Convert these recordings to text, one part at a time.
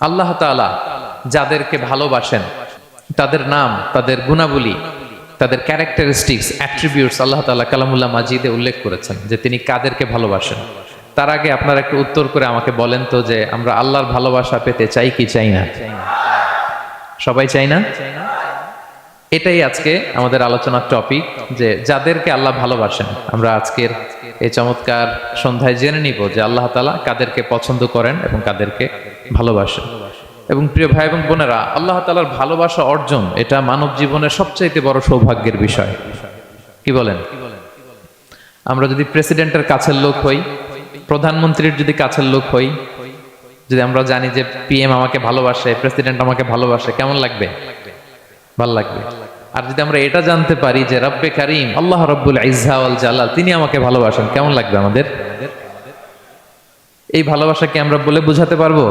আল্লাহ তাআলা যাদেরকে ভালোবাসেন তাদের নাম, তাদের গুণাবলী, তাদের ক্যারেক্টারিস্টিক্স, অ্যাট্রিবিউটস আল্লাহ তাআলা কালামুল্লাহ মাজিদে উল্লেখ করেছেন যে তিনি কাদেরকে ভালোবাসেন। তার আগে আপনারা একটু উত্তর করে আমাকে বলেন তো যে আমরা আল্লাহর ভালোবাসা পেতে চাই কি চাই না? সবাই চাই না? এটাই আজকে আমাদের আলোচনার টপিক, যে যাদেরকে আল্লাহ ভালোবাসেন। আমরা আজকের এই চমৎকার সন্ধ্যায় জেনে নিব যে আল্লাহ তাআলা কাদেরকে পছন্দ করেন এবং কাদেরকে ভালোবাসেন। এবং প্রিয় ভাই এবং বোনেরা, আল্লাহ তাআলার ভালোবাসা অর্জন এটা মানব জীবনের সবচাইতে বড় সৌভাগ্যের বিষয়। কি বলেন? আমরা যদি প্রেসিডেন্টের কাছের লোক হই, প্রধানমন্ত্রীর যদি কাছের লোক হই, যদি আমরা জানি যে পিএম আমাকে ভালোবাসে, প্রেসিডেন্ট আমাকে ভালোবাসে, কেমন লাগবে? ভাল লাগবে। আর যদি আমরা এটা জানতে পারি যে রব্বে কারীম আল্লাহ রব্বুল ইজ্জা ওয়াল জালাল তিনি আমাকে ভালোবাসেন, কেমন লাগবে আমাদের? এই ভালোবাসাকে আমরা বলে বোঝাতে পারবো?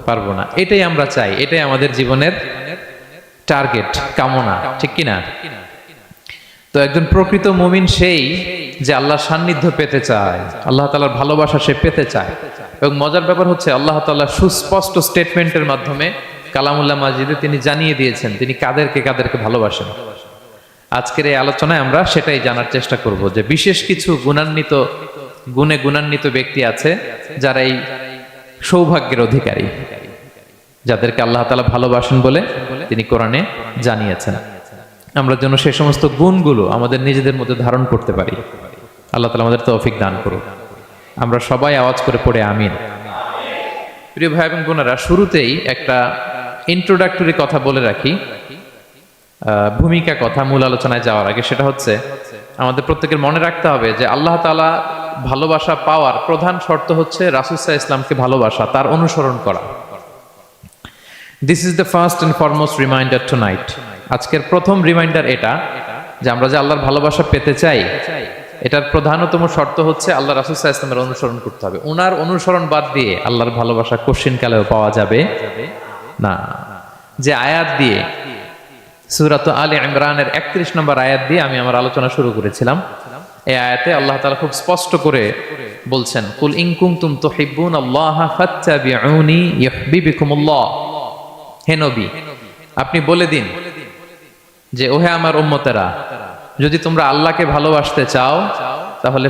পারবো না। এটাই আমরা চাই, এটাই আমাদের জীবনের টার্গেট, কামনা, ঠিক কিনা? তো একজন প্রকৃত মুমিন সেই যে আল্লাহর সান্নিধ্য পেতে চায়, আল্লাহ তাআলার ভালোবাসা সে পেতে চায়। এবং মজার ব্যাপার হচ্ছে আল্লাহ তাআলা সুস্পষ্ট স্টেটমেন্টের মাধ্যমে কালামুল্লাহ মাজিদে তিনি জানিয়ে দিয়েছেন তিনি কাদেরকে কাদেরকে ভালোবাসেন। আজকের এই আলোচনায় আমরা সেটাই জানার চেষ্টা করব যে বিশেষ কিছু গুণে গুণান্বিত ব্যক্তি আছে যারা এই সৌভাগ্যের অধিকারী, যাদেরকে আল্লাহ তাআলা ভালোবাসেন বলে তিনি কোরআনে জানিয়েছেন। আমরা যেন সেই সমস্ত গুণগুলো আমাদের নিজেদের মধ্যে ধারণ করতে পারি। আল্লাহ তাআলা আমাদের তৌফিক দান করুন। আমরা সবাই আওয়াজ করে পড়ে আমিন। প্রিয় ভাই এবং বোনেরা, শুরুতেই একটা ইন্ট্রোডাক্টরি কথা বলে রাখি, ভূমিকা কথা মূল আলোচনায় যাওয়ার আগে। সেটা হচ্ছে আমাদের প্রত্যেকের মনে রাখতে হবে যে আল্লাহ তাআলা ভালোবাসা পাওয়ার প্রধান শর্ত হচ্ছে রাসূল সাল্লাল্লাহু আলাইহি ওয়াসাল্লামকে ভালোবাসা, তার অনুসরণ করা। This is the first and foremost reminder tonight. আজকের প্রথম রিমাইন্ডার এটা যে আমরা যে আল্লাহর ভালোবাসা পেতে চাই, এটার প্রধানতম শর্ত হচ্ছে আল্লাহ রাসূল সাল্লাল্লাহু আলাইহি ওয়াসাল্লামের অনুসরণ করতে হবে। ওনার অনুসরণ বাদ দিয়ে আল্লাহর ভালোবাসা কোশ্চিনকালেও পাওয়া যাবে না। যে আয়াত দিয়ে, সূরাত আলে ইমরানের 31 নম্বর আয়াত দিয়ে আমি আমার আলোচনা শুরু করেছিলাম, এই আয়াতে আল্লাহ তাআলা খুব স্পষ্ট করে বলছেন, কুল ইন কুনতুম তুহিব্বুনাল্লাহা ফাত্তাবিউনি ইউহিব্বুকুমুল্লাহ। হে নবী, আপনি বলে দিন যে ওহে আমার উম্মতেরা, যদি তোমরা আল্লাহকে ভালোবাসতে চাও তাহলে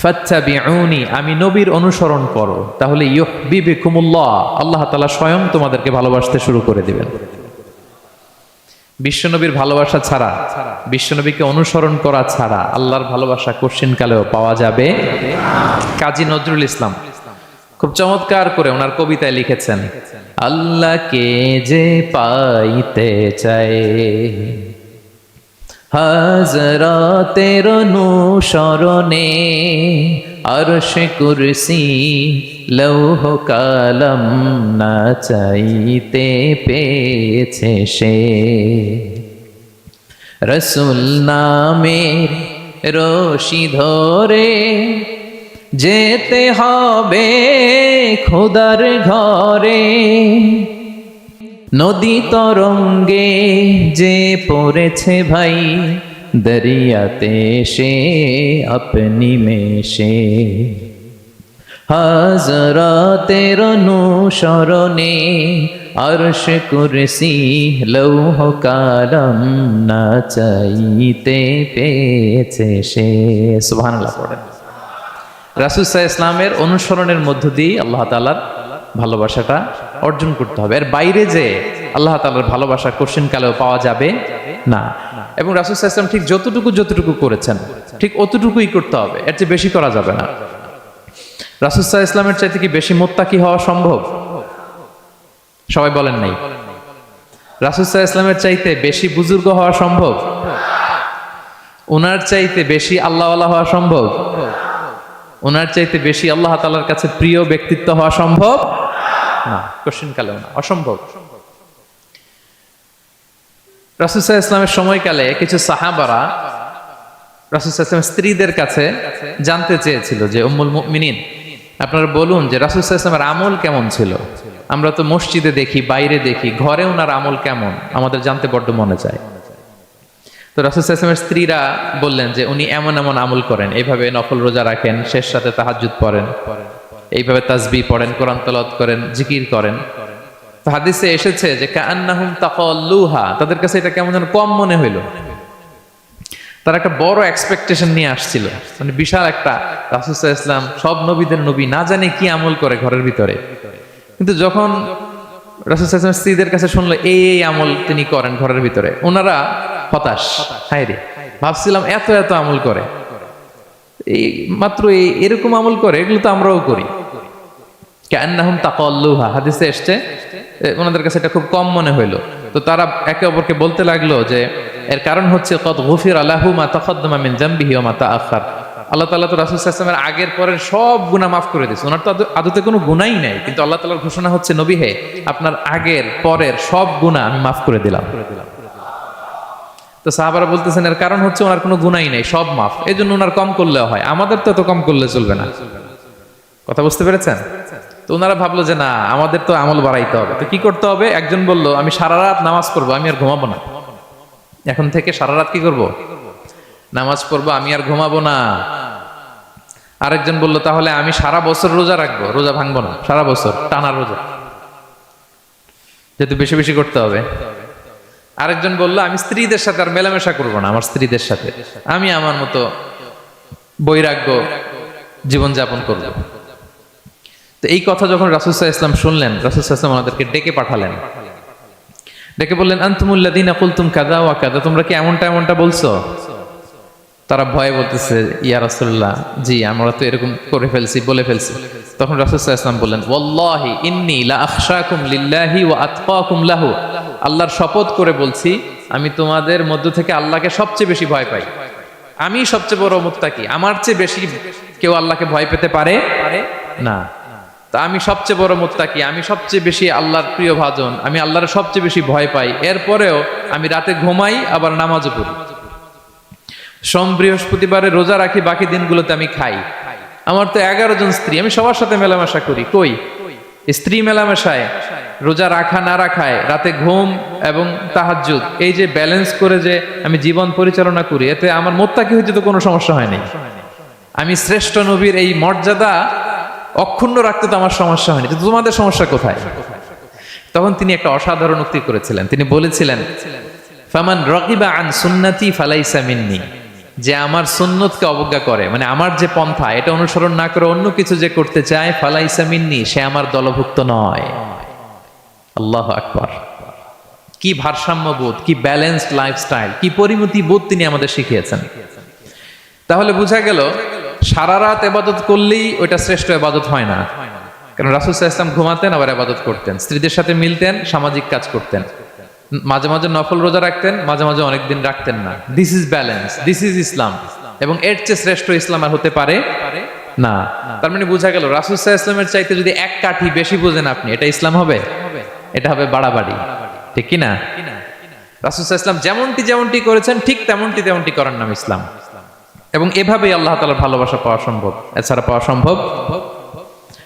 ফাত্তাবিউনি, আমি নবীর অনুসরণ করো, তাহলে ইউহিব্বুকুমুল্লাহ, আল্লাহ তাআলা স্বয়ং তোমাদেরকে ভালোবাসতে শুরু করে দিবেন। বিশ্বনবীর ভালোবাসা ছাড়া, বিশ্বনবীকে অনুসরণ করা ছাড়া আল্লাহর ভালোবাসা কোশ্চিনকালেও পাওয়া যাবে। কাজী নজরুল ইসলাম খুব চমৎকার করে ওনার কবিতায় লিখেছেন, আল্লাহকে যে পাইতে চায় হাজরাতের অনুসরণে, আরশ কুরসি লৌহ কালাম না চাইতে পেয়েছে সে, রসুল নামের রশি ধরে যেতে হবে খোদার ঘরে, নদী তরঙ্গে যে পড়েছে ভাই দরিয়াতে সে আপনি মেশে, হাজরাতের অনুসরণে আরশ কুরসি লৌহ কালাম না চাইতে পেয়েছে সে। সুবহানাল্লাহ পড়েন। রাসূল সাল্লাল্লাহু আলাইহি ওয়াসাল্লামের অনুসরণের মধ্য দিয়ে আল্লাহ তাআলার ভালোবাসাটা অর্জন করতে হবে। এর বাইরে যে আল্লাহ তাআলার ভালোবাসা কোশ্চিনকালেও পাওয়া যাবে না। এবং রাসূল সাল্লাল্লাহু আলাইহি ওয়াসাল্লাম ঠিক যতটুকু করেছেন ঠিক অতটুকুই করতে হবে, এর চেয়ে বেশি করা যাবে না। রাসূল সাল্লাল্লাহু আলাইহি ওয়াসাল্লামের চাইতে কি বেশি মুত্তাকি হওয়া সম্ভব? সবাই বলেন নাই। রাসূল সাল্লাল্লাহু আলাইহি ওয়াসাল্লামের চাইতে বেশি বুজুর্গ হওয়া সম্ভব? ওনার চাইতে বেশি আল্লাহওয়ালা হওয়া সম্ভব? ওনার চাইতে বেশি আল্লাহ তাআলার কাছে প্রিয় ব্যক্তিত্ব হওয়া সম্ভব না, কোশ্চিনকালেও না, অসম্ভব। রাসূল সাল্লাল্লাহু আলাইহি ওয়াসাল্লামের সময়কালে কিছু সাহাবারা রাসূল সাল্লাল্লাহু আলাইহি ওয়াসাল্লামের স্ত্রীদের কাছে জানতে চেয়েছিল যে উম্মুল মুমিনিন, আপনারা বলুন যে রাসূল সাল্লাল্লাহু আলাইহি ওয়াসাল্লামের আমল কেমন ছিল? আমরা তো মসজিদে দেখি, বাইরে দেখি, ঘরে ওনার আমল কেমন আমাদের জানতে বড্ড মনে চায়। তো রাসূল সাল্লাল্লাহু আলাইহি ওয়াসাল্লামের স্ত্রীরা বললেন যে উনি এমন এমন আমল করেন, এইভাবে নফল রোজা রাখেন, শেষ রাতে তাহাজ্জুদ পড়েন, এইভাবে তাসবিহ পড়েন, কোরআন তেলাওয়াত করেন, জিকির করেন। তো হাদিসে এসেছে যে কাআন্নাহুম তাকাল্লুহা, তাদের কাছে এটা কেমন যেন কম মনে হইলো। তারা একটা বড় এক্সপেকটেশন নিয়ে আসছিল, মানে বিশাল একটা, রাসূল সাল্লাল্লাহু আলাইহি ওয়াসাল্লাম সব নবীদের নবী, না জানে কি আমল করে ঘরের ভিতরে। কিন্তু যখন রাসূল সাল্লাল্লাহু আলাইহি ওয়াসাল্লাম স্ত্রীদের কাছে শুনলো এই আমল তিনি করেন ঘরের ভিতরে, ওনারা হতাশ। হায় রে, ভাবছিলাম এত এত আমল করে, এই মাত্র এরকম আমল করে, এগুলো তো আমরাও করি। কাআন্নাহুম তাকাল্লুহা, হাদিসে এসেছে ওনাদের কাছে এটা খুব কম মনে হইলো। তো তারা একে অপরকে বলতে লাগলো যে এর কারণ হচ্ছে কদ গুফিরা লাহু মা তাকাদ্দামা মিন যামবিহি ওয়া মা তাআখার। আল্লাহ তাআলা তো রাসূল সাল্লাল্লাহু আলাইহি ওয়াসাল্লামের আগের পরের সব গুনাহ মাফ করে দিয়েছে। ওনার তো আদতে কোনো গুনাহই নাই, কিন্তু আল্লাহ তাআলার ঘোষণা হচ্ছে নবী হে, আপনার আগের পরের সব গুনাহ আমি মাফ করে দিলাম। তো সাহাবারা বলতেছেন এর কারণ হচ্ছে ওনার কোনো গুনাহই নাই, সব মাফ, এই জন্য ওনার কম করলেও হয়, আমাদের তো এত কম করলে চলবে না। কথা বুঝতে পেরেছেন? তো ওনারা ভাবলো যে না, আমাদের তো আমল বাড়াইতে হবে। তো কি করতে হবে? একজন বলল আমি সারা রাত নামাজ পড়বো, আমি আর ঘুমাবো না। এখন থেকে সারা রাত কি করব? নামাজ পড়বো, আমি আর ঘুমাবো না। আরেকজন বলল তাহলে আমি সারা বছর রোজা রাখবো, রোজা ভাঙবো না, সারা বছর টানা রোজা, যেহেতু বেশি বেশি করতে হবে। আরেকজন বলল আমি স্ত্রীদের সাথে আর মেলামেশা করবো না, আমার স্ত্রীদের সাথে আমি আমার মতো বৈরাগ্য জীবনযাপন করব। তো এই কথা যখন রাসূল সাল্লাল্লাহু আলাইহি ওয়াসাল্লাম শুনলেন, রাসূল সাল্লাল্লাহু আলাইহি ওয়াসাল্লাম ওনাদেরকে ডেকে পাঠালেন, ডেকে বললেন আনতুমুল্লাযীনা কুলতুম কাযা ওয়া কাযা, তোমরা কি এমনটা এমনটা বলছো? তারা ভয়ে বলতেছে ইয়া রাসূলুল্লাহ, জি আমরা তো এরকম করে ফেলছি, বলে ফেলছি। তখন রাসূল সাল্লাল্লাহু আলাইহি ওয়াসাল্লাম বললেন ওয়াল্লাহি ইন্নী লা আখশাকুম লিল্লাহি ওয়া আতকাকুম লাহু, আল্লাহর শপথ করে বলছি আমি তোমাদের মধ্য থেকে আল্লাহকে সবচেয়ে বেশি ভয় পাই, আমি সবচেয়ে বড় মুত্তাকি, আমার চেয়ে বেশি কেউ আল্লাহকে ভয় পেতে পারে না। তা আমি সবচেয়ে বড় মুত্তাকি, আমি সবচেয়ে বেশি আল্লাহর প্রিয় ভাজন, আমি আল্লাহর সবচেয়ে বেশি ভয় পাই, এরপরেও আমি রাতে ঘুমাই আবার নামাজও পড়ি, সোম বৃহস্পতিবারে রোজা রাখি, বাকি দিনগুলোতে আমি খাই। আমার তো 11 জন স্ত্রী, আমি সবার সাথে মেলামেশা করি, কই স্ত্রী মেলামেশায়, রোজা রাখা না রাখায়, রাতে ঘুম এবং তাহাজ্জুদ, এই যে ব্যালেন্স করে যে আমি জীবন পরিচালনা করি, এতে আমার মুত্তাকি হইতে তো কোনো সমস্যা হয়নি। আমি শ্রেষ্ঠ নবীর এই মর্যাদা অক্ষুণ্ণ রাখতে তো আমার সমস্যা হয়নি, কিন্তু তোমাদের সমস্যা কোথায়? তখন তিনি একটা অসাধারণ উক্তি করেছিলেন, তিনি বলেছিলেন ফামান রাগিবা আন সুন্নতি ফালাইসা মিন্নি, যে আমার সুন্নতকে অবজ্ঞা করে, মানে আমার যে পন্থা এটা অনুসরণ না করে অন্য কিছু যে করতে চায়, ফালাইসা মিন্নি, সে আমার দলভুক্ত নয়। আল্লাহু আকবার! কি ভারসাম্যবোধ, কি ব্যালেন্সড লাইফস্টাইল, কি পরিমতি বোধ তিনি আমাদের শিখিয়েছেন। তাহলে বোঝা গেল সারা রাত ইবাদত করলেই ওইটা শ্রেষ্ঠ ইবাদত হয় না, কারণ রাসূল সাল্লাল্লাহু আলাইহি ওয়াসাল্লাম ঘুমাতেন আবার ইবাদত করতেন, স্ত্রীদের সাথে মিলতেন, সামাজিক কাজ করতেন, মাঝে মাঝে নফল রোজা রাখতেন, মাঝে মাঝে অনেকদিন রাখতেন না। This is balance, this is Islam, এবং এর চেয়ে শ্রেষ্ঠ ইসলাম আর হতে পারে না। তার মানে বোঝা গেল রাসূল সাল্লাল্লাহু আলাইহি ওয়াসাল্লামের চাইতে যদি এক কাঠি বেশি বোঝেন আপনি, এটা ইসলাম হবে? এটা হবে বাড়াবাড়ি, ঠিক কি না? রাসূল সাল্লাল্লাহু আলাইহি ওয়াসাল্লাম যেমনটি করেছেন ঠিক তেমনটি করার নাম ইসলাম, এবং এভাবেই আল্লাহ তাআলার ভালোবাসা পাওয়া সম্ভব, এছাড়া পাওয়া সম্ভব।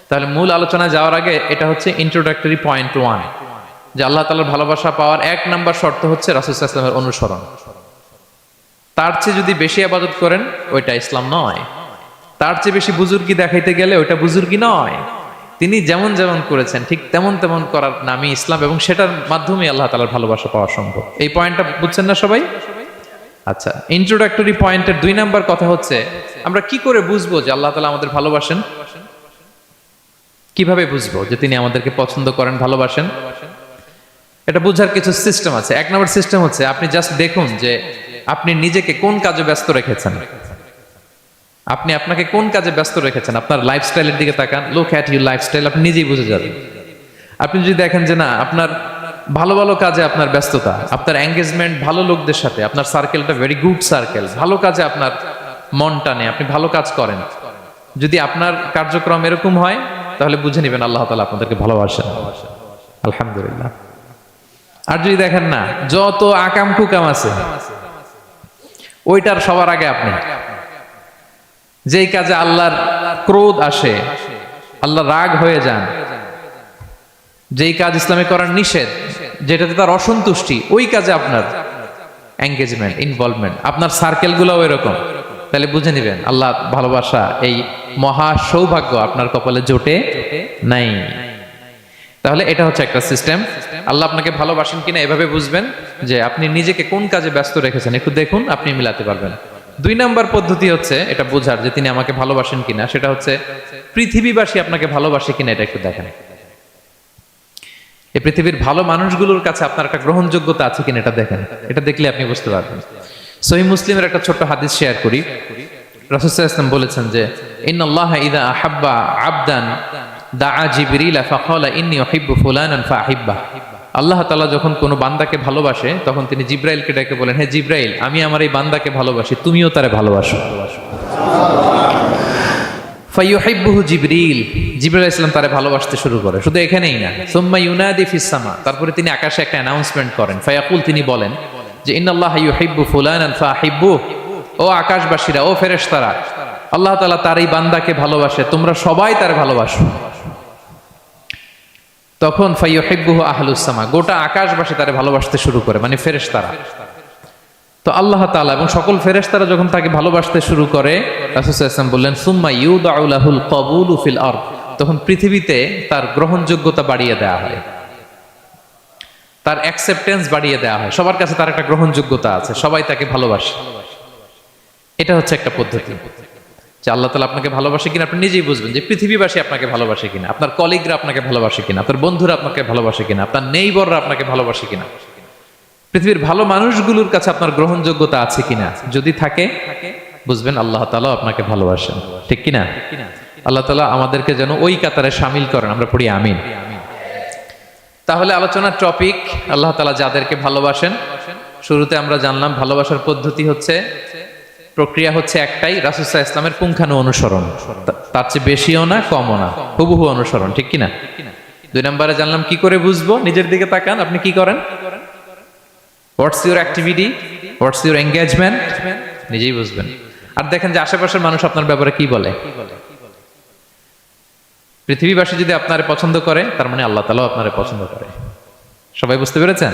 তাহলে মূল আলোচনায় যাওয়ার আগে এটা হচ্ছে ইন্ট্রোডাক্টরি পয়েন্ট 1, যে আল্লাহ তাআলার ভালোবাসা পাওয়ার 1 নাম্বার শর্ত হচ্ছে রাসূল সাল্লাল্লাহু আলাইহি ওয়াসাল্লামের অনুসরণ। তার চেয়ে যদি বেশি ইবাদত করেন ওইটা ইসলাম নয়, তার চেয়ে বেশি বুজুর্গি দেখাইতে গেলে ওইটা বুজুর্গি নয়। তিনি যেমন যেমন করেছেন ঠিক তেমন তেমন করার নামই ইসলাম, এবং সেটার মাধ্যমে আল্লাহ তাআলার ভালোবাসা পাওয়া সম্ভব। এই পয়েন্টটা বুঝছেন না সবাই? আচ্ছা, ইন্ট্রোডাক্টরি পয়েন্টের 2 নাম্বার কথা হচ্ছে আমরা কি করে বুঝবো যে আল্লাহ তাআলা আমাদের ভালোবাসেন? কিভাবে বুঝবো যে তিনি আমাদেরকে পছন্দ করেন, ভালোবাসেন? এটা বোঝার কিছু সিস্টেম আছে। 1 নম্বর সিস্টেম হচ্ছে আপনি জাস্ট দেখুন যে আপনি নিজেকে কোন কাজে ব্যস্ত রেখেছেন, আপনি আপনাকে কোন কাজে ব্যস্ত রেখেছেন। আপনার লাইফস্টাইলের দিকে তাকান, লুক অ্যাট ইউর লাইফস্টাইল, আপনি নিজেই বুঝে যাবেন। আপনি যদি দেখেন যে না, আপনার ভালো ভালো কাজে আপনার ব্যস্ততা, আপনার এঙ্গেজমেন্ট ভালো লোকদের সাথে, আপনার সার্কেলটা ভেরি গুড সার্কেল, ভালো কাজে আপনার মন টানে, আপনি ভালো কাজ করেন, যদি আপনার কার্যক্রম এরকম হয় তাহলে বুঝে নেবেন আল্লাহ তাআলা আপনাদেরকে ভালোবাসেন। আলহামদুলিল্লাহ। আর যদি দেখেন না, যত আকাম কুকাম আছে ওইটার সবার আগে আপনি, যেই কাজে আল্লাহর ক্রোধ আসে, আল্লাহ রাগ হয়ে যান, যেই কাজ ইসলামে করার নিষেধ, যেটাতে তার অসন্তুষ্টি, ওই কাজে আপনার এঙ্গেজমেন্ট, ইনভলভমেন্ট, আপনার সার্কেলগুলোও এরকম। তাহলে বুঝে নেবেন আল্লাহ ভালোবাসা এই মহা সৌভাগ্য আপনার কপালে জোটে নাই। তাহলে এটা হচ্ছে একটা সিস্টেম। আল্লাহ আপনাকে ভালোবাসেন কিনা এভাবে বুঝবেন যে আপনি নিজেকে কোন কাজে ব্যস্ত রেখেছেন, একটু দেখুন, আপনি মিলাতে পারবেন। 2 নাম্বার পদ্ধতি হচ্ছে এটা বোঝার যে তিনি আমাকে ভালোবাসেন কিনা, সেটা হচ্ছে পৃথিবীবাসী আপনাকে ভালোবাসে কিনা এটা একটু দেখেন। এই পৃথিবীর ভালো মানুষগুলোর কাছে আপনার একটা গ্রহণযোগ্যতা আছে কিনা এটা দেখেন। এটা দেখলে আপনি বুঝতে পারবেন। সহিহ মুসলিমের একটা ছোট্ট হাদিস শেয়ার করি। রাসূল সাল্লাল্লাহু আলাইহি ওয়াসাল্লাম বলেছেন যে ইন্নাল্লাহা ইযা আহাব্বা আবদান দাআ জিবরিল ফাকালা ইন্নী উহিব্বু ফুলানান ফাহিব্বা। আল্লাহ তাআলা যখন কোনো বান্দাকে ভালোবাসে তখন তিনি জিবরাইলকে ডেকে বলেন, হে জিবরাইল, আমি আমার এই বান্দাকে ভালোবাসি, তুমিও তারে ভালোবাসো। ফায়ুহিব্বুহু জিবরিল, জিবরাইল আলাইহিস সালাম তারে ভালোবাসতে শুরু করে। শুধু এখানেই না, সুম্মা ইউনাদি ফিস সামা, তারপরে তিনি আকাশে একটা অ্যানাউন্সমেন্ট করেন। ফায়াকুল, তিনি বলেন যে ইন্নাল্লাহা ইউহিব্বু ফুলানান ফাহিব্বু, ও আকাশবাসীরা, ও ফেরেশতারা, আল্লাহ তাআলা তার এই বান্দাকে ভালোবাসে, তোমরা সবাই তার ভালোবাসো। তখন ফায়ুহিব্বুহু আহলুস সামা, গোটা আকাশবাসী তারে ভালোবাসতে শুরু করে, মানে ফেরেশতারা। তো আল্লাহ তাআলা এবং সকল ফেরেশতারা যখন তাকে ভালোবাসতে শুরু করে, রাসূল সাল্লাল্লাহু আলাইহি ওয়াসাল্লাম বললেন সুম্মা ইউদাউ লাহুল কবুলু ফিল আরদ, তখন পৃথিবীতে তার গ্রহণযোগ্যতা বাড়িয়ে দেওয়া হয়, তার অ্যাকসেপ্টেন্স বাড়িয়ে দেওয়া হয়। সবার কাছে তার একটা গ্রহণযোগ্যতা আছে, সবাই তাকে ভালোবাসে। এটা হচ্ছে একটা পদ্ধতি যে আল্লাহ তাআলা আপনাকে ভালোবাসে কিনা আপনি নিজেই বুঝবেন, যে পৃথিবীবাসী আপনাকে ভালোবাসে কিনা, আপনার কলিগরা আপনাকে ভালোবাসে কিনা, আপনার বন্ধুরা আপনাকে ভালোবাসে কিনা, আপনার নেইবররা আপনাকে ভালোবাসে কিনা, পৃথিবীর ভালো মানুষগুলোর কাছে আপনার গ্রহণযোগ্যতা আছে কিনা। যদি থাকে বুঝবেন আল্লাহ তাআলা আপনাকে ভালোবাসেন, ঠিক কিনা? আল্লাহ তাআলা আমাদেরকে যেন ওই কাতারে শামিল করেন, আমরা পড়ি আমিন। তাহলে আলোচনার টপিক, আল্লাহ তাআলা যাদেরকে ভালোবাসেন। শুরুতে আমরা জানলাম ভালোবাসার পদ্ধতি হচ্ছে, প্রক্রিয়া হচ্ছে একটাই, রাসূল সাল্লাল্লাহু আলাইহি ওয়াসাল্লামের পুঙ্খানু অনুসরণ, তার চেয়ে বেশিও না কমও না, হুবহু অনুসরণ, ঠিক কিনা? 2 নম্বরে জানলাম কি করে বুঝবো, নিজের দিকে তাকান, আপনি কি করেন, what's your activity, what's your engagement, নিজেই বুঝবেন। আর দেখেন যে আশেপাশের মানুষ আপনার ব্যাপারে কি বলে। পৃথিবীবাসী যদি আপনারে পছন্দ করে, তার মানে আল্লাহ তাআলাও আপনারে পছন্দ করে। সবাই বুঝতে পেরেছেন?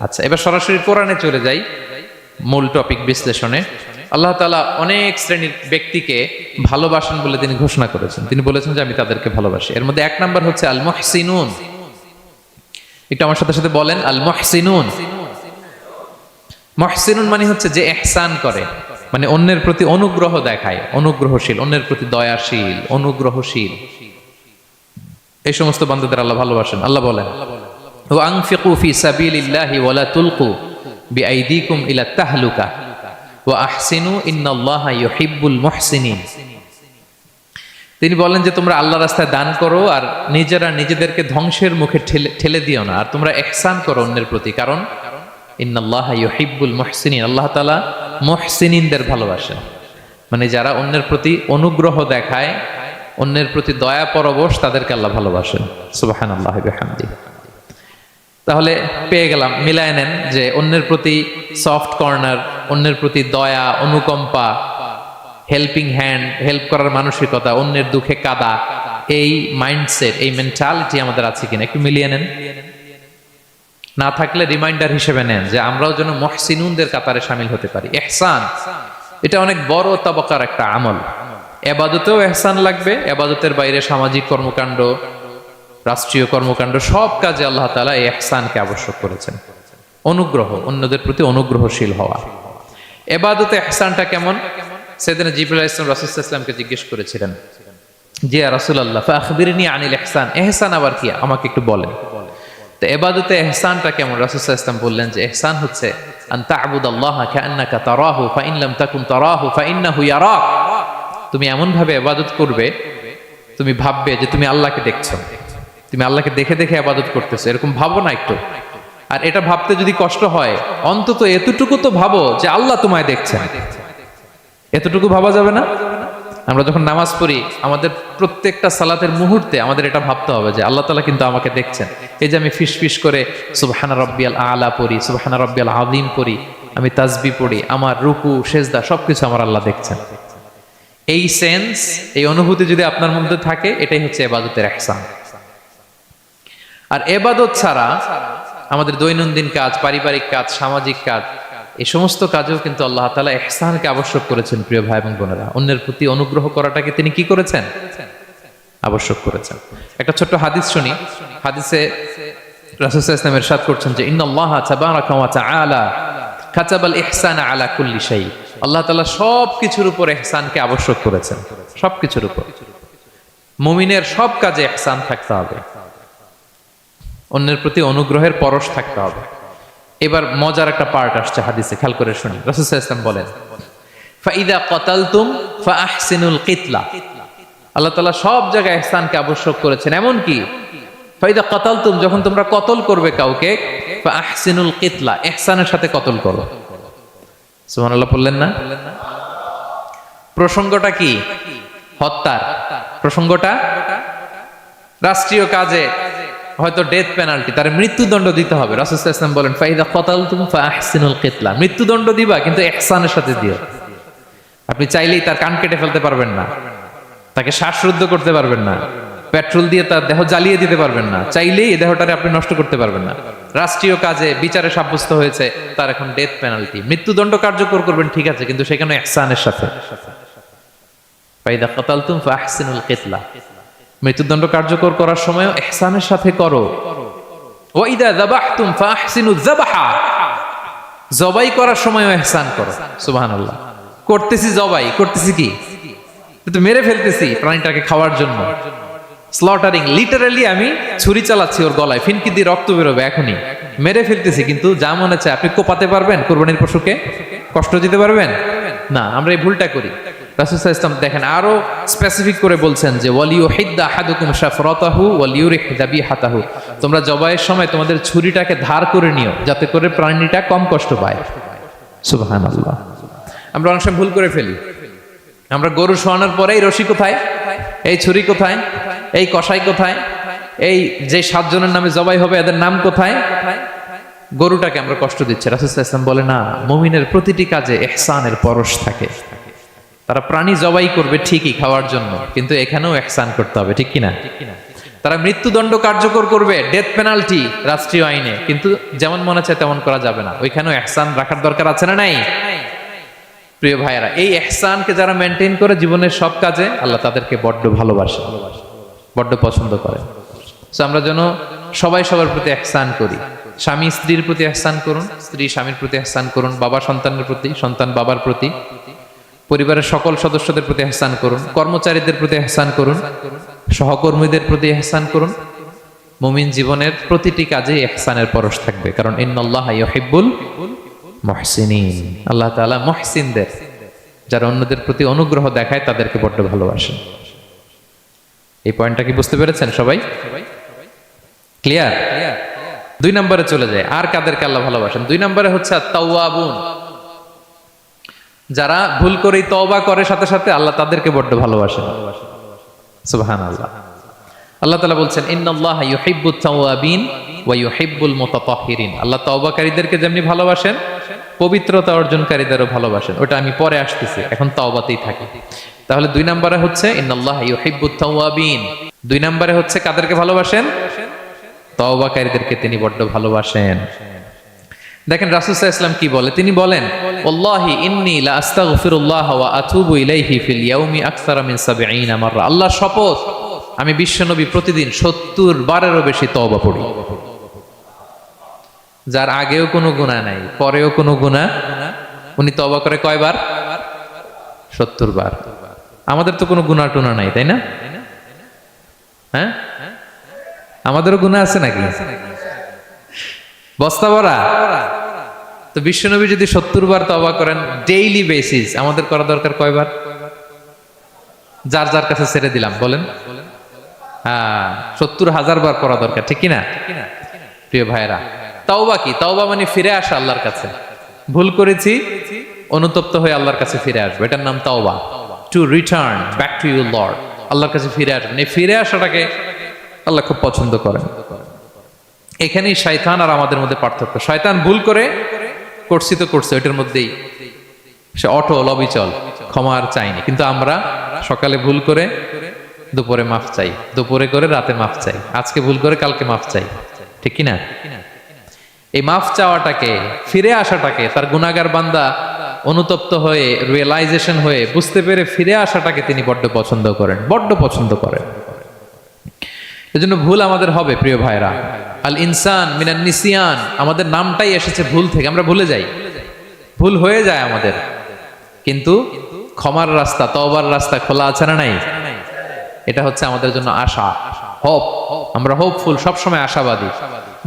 আচ্ছা, এবার সরাসরি কোরআনে চলে যাই, মূল টপিক বিশ্লেষণে। আল্লাহ তাআলা অনেক শ্রেণীর ব্যক্তিকে ভালোবাসেন বলে তিনি ঘোষণা করেছেন। তিনি বলেছেন যে আমি তাদেরকে ভালোবাসি। এর মধ্যে 1 নাম্বার হচ্ছে আল মুহসিনুন। একটু আমার সাথে সাথে বলেন, আল মুহসিনুন। মুহসিনুন মানে হচ্ছে যে ইহসান করে, মানে অন্যের প্রতি অনুগ্রহ দেখায়, অনুগ্রহশীল, অন্যের প্রতি দয়াশীল, অনুগ্রহশীল। এই সমস্ত বান্দাদের আল্লাহ ভালোবাসেন। আল্লাহ বলেন, ওয়া আনফিকু ফি সাবিলিল্লাহি ওয়া লা তুলকু বিআইদিকুম ইলা তাহলুকা ওয়া আহসিনু ইন্নাল্লাহা ইউহিব্বুল মুহসিনিন। তিনি বলেন যে তোমরা আল্লাহর রাস্তায় দান করো আর নিজেরা নিজেদেরকে ধ্বংসের মুখে ঠেলে দিও না, আর তোমরা ইহসান করো অন্যের প্রতি, কারণ ইন্নাল্লাহা ইউহিব্বুল মুহসিনিন, আল্লাহ তাআলা মুহসিনিনদের ভালোবাসেন, মানে যারা অন্যের প্রতি অনুগ্রহ দেখায়, অন্যের প্রতি দয়া পরবশ, তাদেরকে আল্লাহ ভালোবাসেন। সুবহানাল্লাহি ওয়া বিহামদিহি। তাহলে পেয়ে গেলাম, মিলায় নেন যে অন্যের প্রতি সফট কর্নার, অন্যের প্রতি দয়া, অনুকম্পা, হেল্পিং হ্যান্ড, হেল্প করার মানসিকতা, অন্যের দুঃখে কাদা, এই মাইন্ডসেট, এই মেন্টালিটি আমাদের আছে কিনা একটু মিলিয়ে নেন। না থাকলে রিমাইন্ডার হিসেবে নেন যে আমরাও যেন মুহসিনুনদের কাতারে শামিল হতে পারি। ইহসান এটা অনেক বড় তবকার একটা আমল। ইবাদতেও ইহসান লাগবে, ইবাদতের বাইরে সামাজিক কর্মকাণ্ড, রাষ্ট্রীয় কর্মকাণ্ড, সব কাজে আল্লাহ তাআলা এই ইহসানকে আবশ্যক করেছেন। অনুগ্রহ, অন্যদের প্রতি অনুগ্রহশীল হওয়া। ইবাদতে ইহসানটা কেমন? সাইয়েদনা জিবরাইল আলাইহিস সালাম রাসূল সাল্লাল্লাহু আলাইহি ওয়াসাল্লামকে জিজ্ঞেস করেছিলেন যে ইয়া রাসূলুল্লাহ ফাখবিরনি আনিল ইহসান, ইহসান আবার কি, আমাকে একটু বলেন। তো ইবাদতে ইহসানটা কেমন? রাসূল সাল্লাল্লাহু আলাইহি ওয়াসাল্লাম বললেন যে ইহসান হচ্ছে আন তা'বুদাল্লাহা কাআন্নাকা তারাহু ফাইন লাম তাকুন তারাহু ফাইন্নাহু ইয়ারাক। তুমি এমন ভাবে ইবাদত করবে, তুমি ভাববে যে তুমি আল্লাহকে দেখছো, তুমি আল্লাহকে দেখে দেখে ইবাদত করতেছো, এরকম ভাবো না একটু। আর এটা ভাবতে যদি কষ্ট হয়, অন্তত এতটুকু তো ভাবো যে আল্লাহ তোমায় দেখছেন। এতটুকু ভাবা যাবে না? আমরা যখন নামাজ পড়ি, আমাদের প্রত্যেকটা সালাতের মুহূর্তে আমাদের এটা ভাবতে হবে যে আল্লাহ তাআলা কিন্তু আমাকে দেখছেন। এই যে আমি ফিসফিস করে সুবহানা রাব্বিয়াল আলা পড়ি, সুবহানা রাব্বিয়াল আযীম পড়ি, আমি তাসবিহ পড়ি, আমার রুকু সেজদা সবকিছু আমার আল্লাহ দেখছেন। এই সেন্স, এই অনুভূতি যদি আপনার মধ্যে থাকে, এটাই হচ্ছে ইবাদতের ইহসান। আর ইবাদত ছাড়া আমাদের দৈনন্দিন কাজ, পারিবারিক কাজ, সামাজিক কাজ, এই সমস্ত কাজেও কিন্তু আল্লাহ তাআলা ইহসানকে আবশ্যক করেছেন। প্রিয় ভাই এবং বোনেরা, অন্যের প্রতি অনুগ্রহ করাটাকে তিনি কি করেছেন? আবশ্যক করেছেন। একটা ছোট্ট হাদিস শুনি। হাদিসে রাসূল সাল্লাল্লাহু আলাইহি ওয়াসাল্লাম ইরশাদ করছেন যে ইন্নাল্লাহা তাবারাকা ওয়া তাআলা কাতাবাল ইহসানা আলা কুল্লি শাই। আল্লাহ তাআলা সব কিছুর উপর ইহসানকে আবশ্যক করেছেন, সব কিছুর উপর। মুমিনের সব কাজে ইহসান থাকতে হবে, অন্যের প্রতি অনুগ্রহের পরশ থাকতে হবে। এবার মজার একটা পার্ট আসছে হাদিসে, খেয়াল করে শুনি। রাসূল সাল্লাল্লাহু আলাইহি ওয়াসাল্লাম বলেন ফাইদা কাতালতুম ফাআহসিনুল কিতলা। আল্লাহ তাআলা সব জায়গায় ইহসানকে আবশ্যক করেছেন। এমন কি ফাইদা কাতালতুম, যখন তোমরা কতল করবে কাউকে, ফাআহসিনুল কিতলা, ইহসানের সাথে কতল করো। সুবহানাল্লাহ বললেন না? প্রসঙ্গটা কি? হত্যার প্রসঙ্গটা। রাষ্ট্রীয় কাজে হয়তো ডেথ পেনাল্টি, তার মৃত্যুদণ্ড দিতে হবে। রাসূল সাল্লাল্লাহু আলাইহি ওয়াসাল্লাম বলেন ফাইদা কাতালতুম ফাআহসিনুল কিতলা, মৃত্যুদণ্ড দিবা কিন্তু ইহসানের সাথে দিও। আপনি চাইলেই তার কান কেটে ফেলতে পারবেন না, তাকে শ্বাসরুদ্ধ করতে পারবেন না, পেট্রোল দিয়ে তার দেহ জ্বালিয়ে দিতে পারবেন না, চাইলেই এই দেহটারে আপনি নষ্ট করতে পারবেন না। রাষ্ট্রীয় কাজে বিচারে সাব্যস্ত হয়েছে তার এখন ডেথ পেনাল্টি, মৃত্যুদণ্ড কার্যকর করবেন, ঠিক আছে, কিন্তু সেখানে ইহসানের সাথে। ফাইদা কাতালতুম ফাআহসিনুল কিতলা, মৃত্যুদণ্ড কার্যকর করার সময় ইহসানের সাথে করো। ওয়া ইদা যাবাহতুম ফাআহসিনুয যাবাহা, জবাই করার সময় ইহসান করো। সুবহানাল্লাহ। করতেছি জবাই, করতেছি কি? কিন্তু মেরে ফেলতেছি প্রাণীটাকে খাওয়ার জন্য। স্লটারিং, লিটারালি আমি ছুরি চালাচ্ছি ওর গলায়, ফিনকি দিয়ে রক্ত বেরোবে এখনই, মেরে ফেলতেছি। কিন্তু যা মনে চায় আপনি কোপাতে পারবেন কুরবানির পশুকে? কষ্ট দিতে পারবেন না। আমরা এই ভুলটা করি। রাসূল সাল্লাল্লাহু আলাইহি ওয়াসাল্লাম দেখেন আরো স্পেসিফিক করে বলছেন যে ওয়ালিয়ুহিদ্দা আহাদুকুম শাফরাতাহু ওয়ালিয়ুরিহ যাবিহাতাহু, তোমরা জবাইয়ের সময় তোমাদের ছুরিটাকে ধার করে নিও যাতে করে প্রাণীটা কম কষ্ট পায়। সুবহানাল্লাহ। আমরা অনেক সময় ভুল করে ফেলি। আমরা গরু শোয়ানোর পরে এই রশি কোথায়, এই ছুরি কোথায়, এই কষাই কোথায়, এই যে 7 জনের নামে জবাই হবে এদের নাম কোথায়, গরুটাকে আমরা কষ্ট দিচ্ছি। রাসূল সাল্লাল্লাহু আলাইহি ওয়াসাল্লাম বলে না, মুমিনের প্রতিটি কাজে ইহসানের পরশ থাকে। তারা প্রাণী জবাই করবে ঠিকই খাওয়ার জন্য, কিন্তু এখানেও ইহসান করতে হবে, ঠিক কিনা? তারা মৃত্যুদণ্ড কার্যকর করবে, ডেথ পেনাল্টি রাষ্ট্রীয় আইনে, কিন্তু যেমন মনে চায় তেমন করা যাবে না। ওইখানেও ইহসান রাখার দরকার আছে না নাই? প্রিয় ভাইয়েরা, এই ইহসানকে যারা মেনটেন করে জীবনের সব কাজে, আল্লাহ তাদেরকে বড্ড ভালোবাসে, বড্ড পছন্দ করে। সো আমরা যেন সবাই সবার প্রতি ইহসান করি। স্বামী স্ত্রীর প্রতি ইহসান করুন, স্ত্রী স্বামীর প্রতি ইহসান করুন, বাবা সন্তানের প্রতি, সন্তান বাবার প্রতি, পরিবারের সকল সদস্যদের প্রতি ইহসান করুন, কর্মচারীদের প্রতি ইহসান করুন, সহকর্মীদের প্রতি ইহসান করুন। মুমিন জীবনের প্রতিটি কাজে ইহসানের পরশ থাকবে, কারণ ইন্নাল্লাহা ইউহিব্বুল মুহসিনিন, আল্লাহ তাআলা মুহসিনদের, যারা অন্যদের প্রতি অনুগ্রহ দেখায় তাদেরকে বড্ড ভালোবাসেন। এই পয়েন্টটা কি বুঝতে পেরেছেন সবাই? ক্লিয়ার? 2 নম্বরে চলে যায়, আর কাদেরকে আল্লাহ ভালোবাসেন? 2 নম্বরে হচ্ছে আত-তাওয়াবুন, যারা ভুল করেই তওবা করে সাথে সাথে, আল্লাহ তাদেরকে বড্ড ভালোবাসেন। সুবহানাল্লাহ। আল্লাহ তাআলা বলছেন ইন্নাল্লাহা ইউহিব্বুত তাওয়াবিন ওয়া ইউহিব্বুল মুতাতাহহিরিন, আল্লাহ তওবাকারীদেরকে যেমনি ভালোবাসেন, পবিত্রতা অর্জনকারীদেরও ভালোবাসেন। ওটা আমি পরে আসতেছি, এখন তওবাতেই থাকি। তাহলে 2 নম্বরে হচ্ছে ইন্নাল্লাহা ইউহিব্বুত তাওয়াবিন, 2 নম্বরে হচ্ছে কাদেরকে ভালোবাসেন? তওবাকারীদেরকে তিনি বড্ড ভালোবাসেন। দেখেন রাসূল সাল্লাল্লাহু আলাইহি ওয়াসাল্লাম কি বলে, তিনি বলেন ওয়াল্লাহি ইন্নী লা আস্তাগফিরুল্লাহ ওয়া আতুবু ইলাইহি ফিল ইয়াউমি আকসারা মিন 70 মাররা, আল্লাহর শপথ আমি বিশ্বনবী প্রতিদিন 70 বারেরও বেশি তওবা পড়ি। যার আগেও কোনো গুনাহ নাই, পরেও কোনো গুনাহ, উনি তওবা করে কয়বার? 70 বার। আমাদের তো কোনো গুনাহ টুনা নাই, তাই না? হ্যাঁ, আমাদেরও গুনাহ আছে নাকি? বস্তা ভরা। তো বিশ্বনবী যদি 70 বার তওবা করেন ডেইলি বেসিস, আমাদের করা দরকার কয়বার? যার যার কাছে ছেড়ে দিলাম, বলেন। 70,000 বার করা দরকার, ঠিক কিনা? প্রিয় ভাইরা, তাওবা কি? তাওবা মানে ফিরে আসা আল্লাহর কাছে। ভুল করেছি, অনুতপ্ত হয়ে আল্লাহর কাছে ফিরে আসবে, এটার নাম তাওবা। To return back to your Lord, আল্লাহর কাছে ফিরে আসবেন। এই ফিরে আসাটাকে আল্লাহ খুব পছন্দ করেন। এখানেই শয়তান আর আমাদের মধ্যে পার্থক্য। শয়তান ভুল করে করছি তো করছে, ওইটার মধ্যেই সে অটল অবিচল, ক্ষমা আর চাইনি। কিন্তু আমরা সকালে ভুল করে দুপুরে মাফ চাই, দুপুরে করে রাতে মাফ চাই, আজকে ভুল করে কালকে মাফ চাই, ঠিক কিনা? এই মাফ চাওয়াটাকে, ফিরে আসাটাকে, তার গুনাহগার বান্দা অনুতপ্ত হয়ে, রিয়েলাইজেশন হয়ে, বুঝতে পেরে ফিরে আসাটাকে তিনি বড্ড পছন্দ করেন, বড্ড পছন্দ করেন। এজন্য ভুল আমাদের হবে প্রিয় ভাইরা। আল ইনসান মিনান নিসিয়ান, আমাদের নামটাই এসেছে ভুল থেকে, আমরা ভুলে যাই, ভুল হয়ে যায় আমাদের। কিন্তু ক্ষমার রাস্তা, তওবার রাস্তা খোলা আছে না নাই? এটা হচ্ছে আমাদের জন্য আশা, হোপ। আমরা হোপফুল, সবসময় আশাবাদী।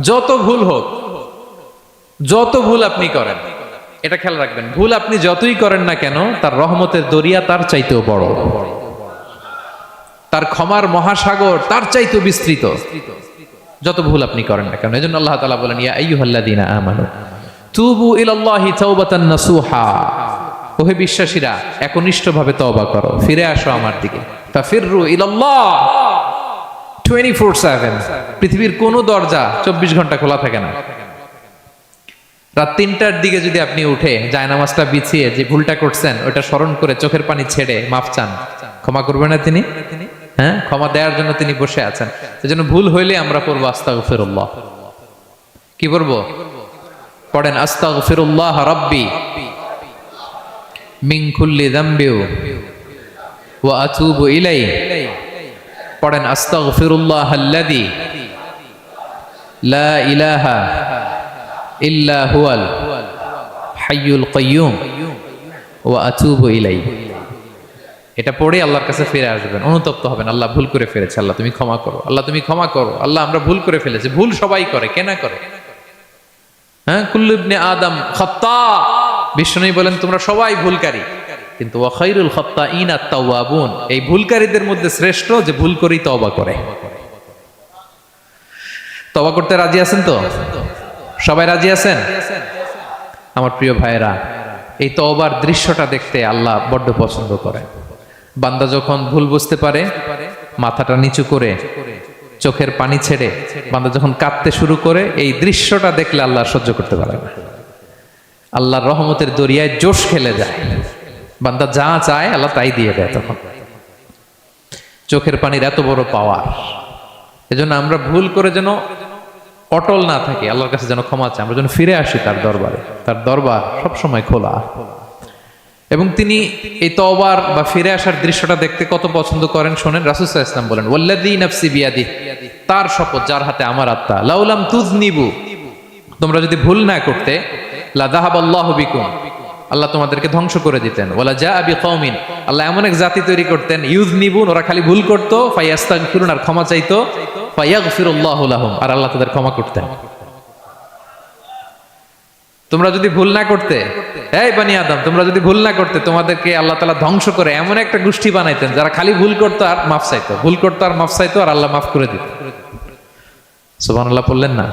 যত ভুল হোক, যত ভুল আপনি করেন, এটা খেয়াল রাখবেন, ভুল আপনি যতই করেন না কেন, তার রহমতের দরিয়া তার চাইতেও বড়, তার ক্ষমার মহাসাগর তার চাইতেও বিস্তৃত, যত ভুল আপনি করেন না কেন। এজন্য আল্লাহ তাআলা বলেন, ইয়া আইয়ুহাল্লাযীনা আমানু তুবু ইলাল্লাহি তাওবাতান নাসুহা, ওহে বিশ্বাসীরা একনিষ্ঠভাবে তওবা করো, ফিরে আসো আমার দিকে। ফাফিররু ইলাল্লাহ 24/7, পৃথিবীর কোনো দরজা 24 ঘন্টা খোলা থাকে না। রাত 3টার দিকে যদি আপনি উঠে জায়নামাজটা বিছিয়ে যে ভুলটা করছেন ওটা স্মরণ করে চোখের পানি ছেড়ে মাফ চান, ক্ষমা করবেন না তিনি? হ্যাঁ, ক্ষমা দেওয়ার জন্য তিনি বসে আছেন। সেজন্য ভুল হইলে আমরা পড়বো আস্তাগফিরুল্লাহ। কি পড়বো? পড়েন আস্তাগফিরুল্লাহ রাব্বি মিন কুল্লি যামবি ওয়া আতুবু ইলাইহি। পড়েন আস্তাগফিরুল্লাহাল্লাযী লা ইলাহা ইল্লা হুয়াল হাইয়ুল কাইয়্যুম ওয়া আতুবু ইলাইহি। এটা পড়ে আল্লাহর কাছে ফিরে আসবেন, অনুতপ্ত হবেন, আল্লাহ ভুল করে ফেলেছে, আল্লাহ তুমি ক্ষমা করো, আল্লাহ তুমি ক্ষমা করো, আল্লাহ আমরা ভুল করে ফেলেছি। ভুল সবাই করে, কে না করে? হ্যাঁ, কুল্লু ইবনে আদম খাত্তা, বিষ্ণু বলেন তোমরা সবাই ভুলকারী, কিন্তু ওয়া খায়রুল খাত্তাইনা আত-তাওয়াবুন, এই ভুলকারীদের মধ্যে শ্রেষ্ঠ যে ভুল করেই তওবা করে। তওবা করতে রাজি আছেন তো? সবাই রাজি আছেন? আমার প্রিয় ভাইরা, এই তওবার দৃশ্যটা দেখতে আল্লাহ বড্ড পছন্দ করে। বান্দা যখন ভুল বুঝতে পারে, মাথাটা নিচু করে চোখের পানি ছেড়ে বান্দা যখন কাঁদতে শুরু করে, এই দৃশ্যটা দেখলে আল্লাহ সহ্য করতে পারে না। আল্লাহর রহমতের দরিয়ায় জোশ খেলে যায়, বান্দা যা চায় আল্লাহ তাই দিয়ে দেয়। তখন চোখের পানির এত বড় পাওয়ার। এজন্য আমরা ভুল করে যেন অটল না থাকি, আল্লাহর কাছে যেন ক্ষমা চাই, আমরা যেন ফিরে আসি তার দরবারে। তার দরবার সবসময় খোলা। এবং তিনি এই তওবার বা ফিরে আসার দৃশ্যটা দেখতে কত পছন্দ করেন শোনেন। রাসূল সাল্লাল্লাহু আলাইহি ওয়াসাল্লাম বলেন, ওয়াল্লাযী নাফসি বিয়াদিহি, তার শপথ যার হাতে আমার আত্মা, লাউলাম তুযনিবু, তোমরা যদি ভুল না করতে, লা যাহাবাল্লাহু বিকুম, আল্লাহ তোমাদেরকে ধ্বংস করে দিতেন। ওয়ালা জাআ বিকওমিন, আল্লাহ এমন এক জাতি তৈরি করতেন, ইউযনিবুন, ওরা খালি ভুল করত, ফায়াস্তাগফিরুন, আর ক্ষমা চাইতো, ফায়াগফিরুল্লাহু লাহুম, আর আল্লাহ তাদের ক্ষমা করতেন। তোমরা যদি ভুল না করতে, এই বনি আদম, তোমরা যদি ভুল না করতে, তোমাদেরকে আল্লাহ তাআলা ধ্বংস করে এমন একটা গোষ্ঠী বানাইতেন যারা খালি ভুল করতো আর মাফ চাইতো, ভুল করতো আর মাফ চাইতো, আর আল্লাহ মাফ করে দিত। সুবহানাল্লাহ পড়লেন না?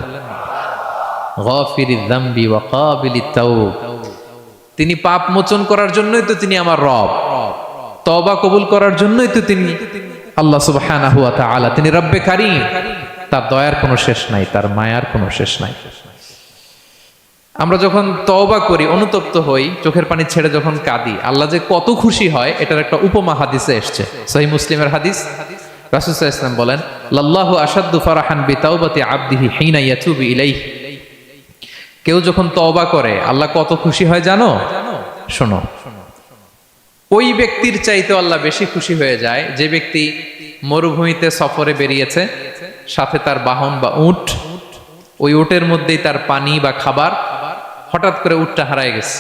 গাফিরিয যামবি ওয়া কাবিলিত তাওব, তিনি পাপ মোচন করার জন্যই তো তিনি আমার রব, তওবা কবুল করার জন্যই তো তিনি আল্লাহ সুবহানাহু ওয়া তাআলা, তিনি রব্বে কারীম। তার দয়ার কোনো শেষ নাই, তার মায়ার কোনো শেষ নাই। আমরা যখন তওবা করি, অনুতপ্ত হই, চোখের পানি ছেড়ে যখন কাঁদি, আল্লাহ যে কত খুশি হয় এটার একটা উপমা হাদিসে এসেছে, সহিহ মুসলিমের হাদিস। রাসূল সাল্লাল্লাহু আলাইহি ওয়াসাল্লাম বলেন, লাল্লাহু আশাদ্দু ফারাহান বিতাওবাতি আবদিহি হিনা ইয়াতুবু ইলাইহি, কেউ যখন তওবা করে আল্লাহ কত খুশি হয় জানো? শোনো, ওই ব্যক্তির চাইতে আল্লাহ বেশি খুশি হয়ে যায় যে ব্যক্তি মরুভূমিতে সফরে বেরিয়েছে, সাথে তার বাহন বা উট, ওই উটের মধ্যেই তার পানি বা খাবার, হঠাৎ করে উটটা হারায় গেছে।